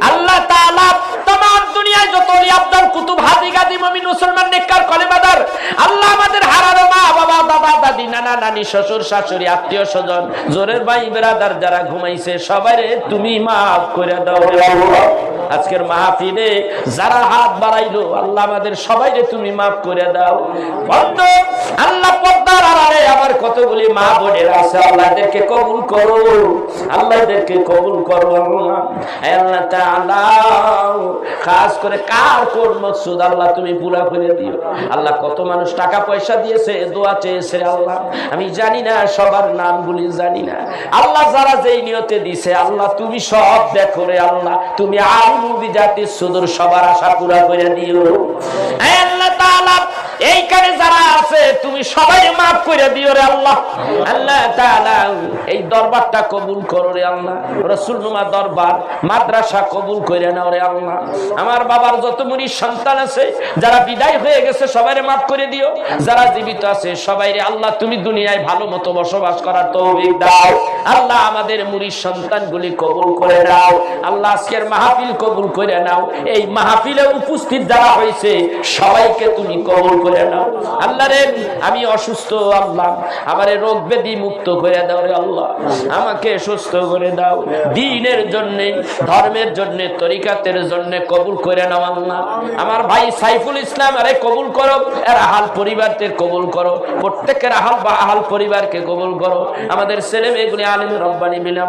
আল্লাহ তাআলা तमाम দুনিয়ায় যত ওলি আব্দাল কুতুব হাজি গাজী মুমিন মুসলমান নেককার কলেমাদার, আল্লাহ আমাদের হারানো মা বাবা, দাদা দাদি, নানা নানি, শ্বশুর শাশুড়ি, আত্মীয় স্বজন, জোরের ভাই বেরাদার যারা ঘুমাইছে সবাইরে তুমি মাফ করে দাও আল্লাহ। আজকের মাহফিলে যারা হাত বাড়াইলো আল্লাহ আমাদের সবাইরে তুমি মাফ করে দাও। বন্ধ আল্লাহ পর্দার আড়ালে আমার কতগুলি মা বোনের আছে, আল্লাহ এদেরকে কবুল করো, আল্লাহ এদেরকে কবুল করো আল্লাহ তাআলা। খাস করে কার কোন মকসুদ আল্লাহ তুমি পুরা করে দিও আল্লাহ। কত মানুষ টাকা পয়সা দিয়েছে, দোয়া চেয়েছে আল্লাহ, আমি জানি না, সবার নামগুলি জানি না আল্লাহ, যারা যেই নিয়তে দিছে আল্লাহ তুমি সব দেখো রে আল্লাহ, তুমি আলিমুল জাতি সুদূর সবার আশা পুরা করে দিও আল্লাহ তাআলা। এইখানে যারা আছে তুমি সবাই মাফ করে দিও রে আল্লাহ। আল্লাহ তাআলা এই দরবারটা কবুল করো রে আল্লাহ, রাসূলুল্লাহ দরবার মাদ্রাসা কবুল করে নাও রে আল্লাহ। আমার বাবার যত মুরিদ সন্তান আছে যারা বিদায় হয়ে গেছে সবাইরে মাফ করে দিও, যারা জীবিত আছে সবাইরে আল্লাহ তুমি দুনিয়ায় ভালো মতো বসবাস করার তৌফিক দাও আল্লাহ। আমাদের মুরিদ সন্তানগুলি কবুল করে নাও আল্লাহ, আজকের মাহফিল কবুল করে নাও। এই মাহফিলে উপস্থিত যারা হয়েছে সবাইকে তুমি কবুল করে নাও আল্লাহ রে। আমি অসুস্থ আল্লাহ, আমারে রোগ ব্যাধি মুক্ত করে দাও রে আল্লাহ, আমাকে সুস্থ করে দাও, দ্বীনের জন্য, ধর্মের জন্য, তরিকাতের জন্য কবুল করে নাও আল্লাহ। আমার ভাই সাইফুল ইসলাম আরে কবুল করো, এর আহাল পরিবারকে কবুল করো, প্রত্যেকের আহাল পরিবারকে কবুল করো। আমাদের ছেলে মেয়েগুলি আলিম রব্বানি বিল্লাহ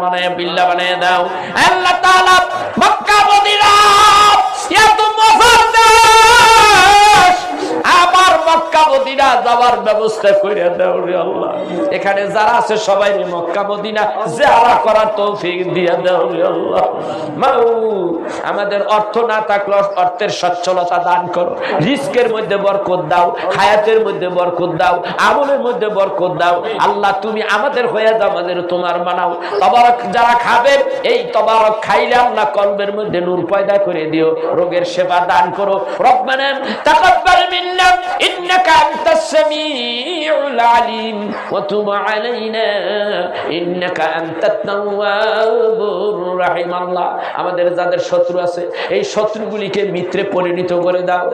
বানায় দাও আল্লাহ তাআলা। মক্কা মদিনা এত মজার দেশ, আবার মক্কা মদিনা যাওয়ার ব্যবস্থা করে দাও রে আল্লাহ। এখানে যারা আছে সবাই মক্কা মদিনা জিয়ারত করার তৌফিক দিয়ে দাও রে আল্লাহ। আমাদের অর্থ না থাকলে অর্থের সচ্ছলতা দান করো, রিজকের মধ্যে বরকত দাও, হায়াতের মধ্যে বরকত দাও, আমলের মধ্যে বরকত দাও আল্লাহ। তুমি আমাদের হয়ে দাও, আমাদের তোমার বানাও। তবারক যারা খাবে এই তবারক খাইলে আল্লাহ কলবের মধ্যে নূর পয়দা করে দিও, রোগের সেবা দান করো। রব্বানা তাকাব্বাল মিন্না ইন্নাকা আনতাস সামিউল আলিম ওয়া তুব আলাইনা ইন্নাকা আনতাত তাওয়াবুর রহিম। আল্লাহ আমাদের যাদের শত্রু আছে এই শত্রুগুলিকে মিত্রে পরিণত করে দাও।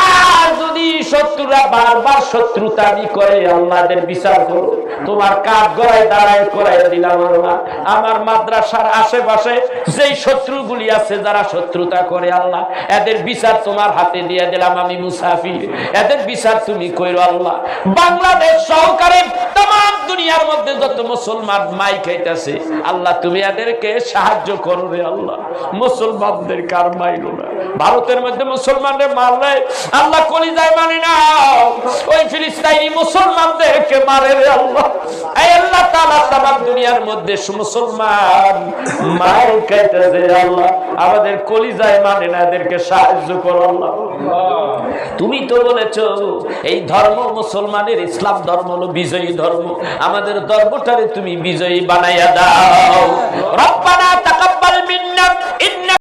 আর যদি শত্রুরা বারবার শত্রুতামি করে আল্লাহদের বিচার করো, তোমার কাঠ গড়ায় দাঁড়ায় করাই দিলাম আল্লাহ। আমার মাদ্রাসার আশেপাশে যেই শত্রুগুলি আছে যারা শত্রুতা করে আল্লাহ, এদের বিচার তোমার হাতে দিয়ে দিলাম, আমি মুসাফির, এদের বিচার তুমি কইরো আল্লাহ। বাংলাদেশ সহকারে तमाम দুনিয়ার মধ্যে যত মুসলমান মাই খাইতেছে আল্লাহ তুমি এদেরকে সাহায্য করো রে আল্লাহ। মুসলমানদের কার মাইলো না, ভারতের মধ্যে মুসলমানদের মারলে আল্লাহ কলিজায় মানে না, ওই ফিলিস্তিনি মুসলমানদেরকে মারে রে আল্লাহ। এই আল্লাহ তাআলা तमाम দুনিয়ার মধ্যে মুসলমান মার খাইতেছে আল্লাহ, আমাদের কলিজায় মানে না, এদেরকে সাহায্য করো আল্লাহ। তুমি তো বলেছো এই ধর্ম মুসলমানের, ইসলাম ধর্ম হলো বিজয়ী ধর্ম, আমাদের ধর্মটারে তুমি বিজয়ী বানাইয়া দাও রব্বানা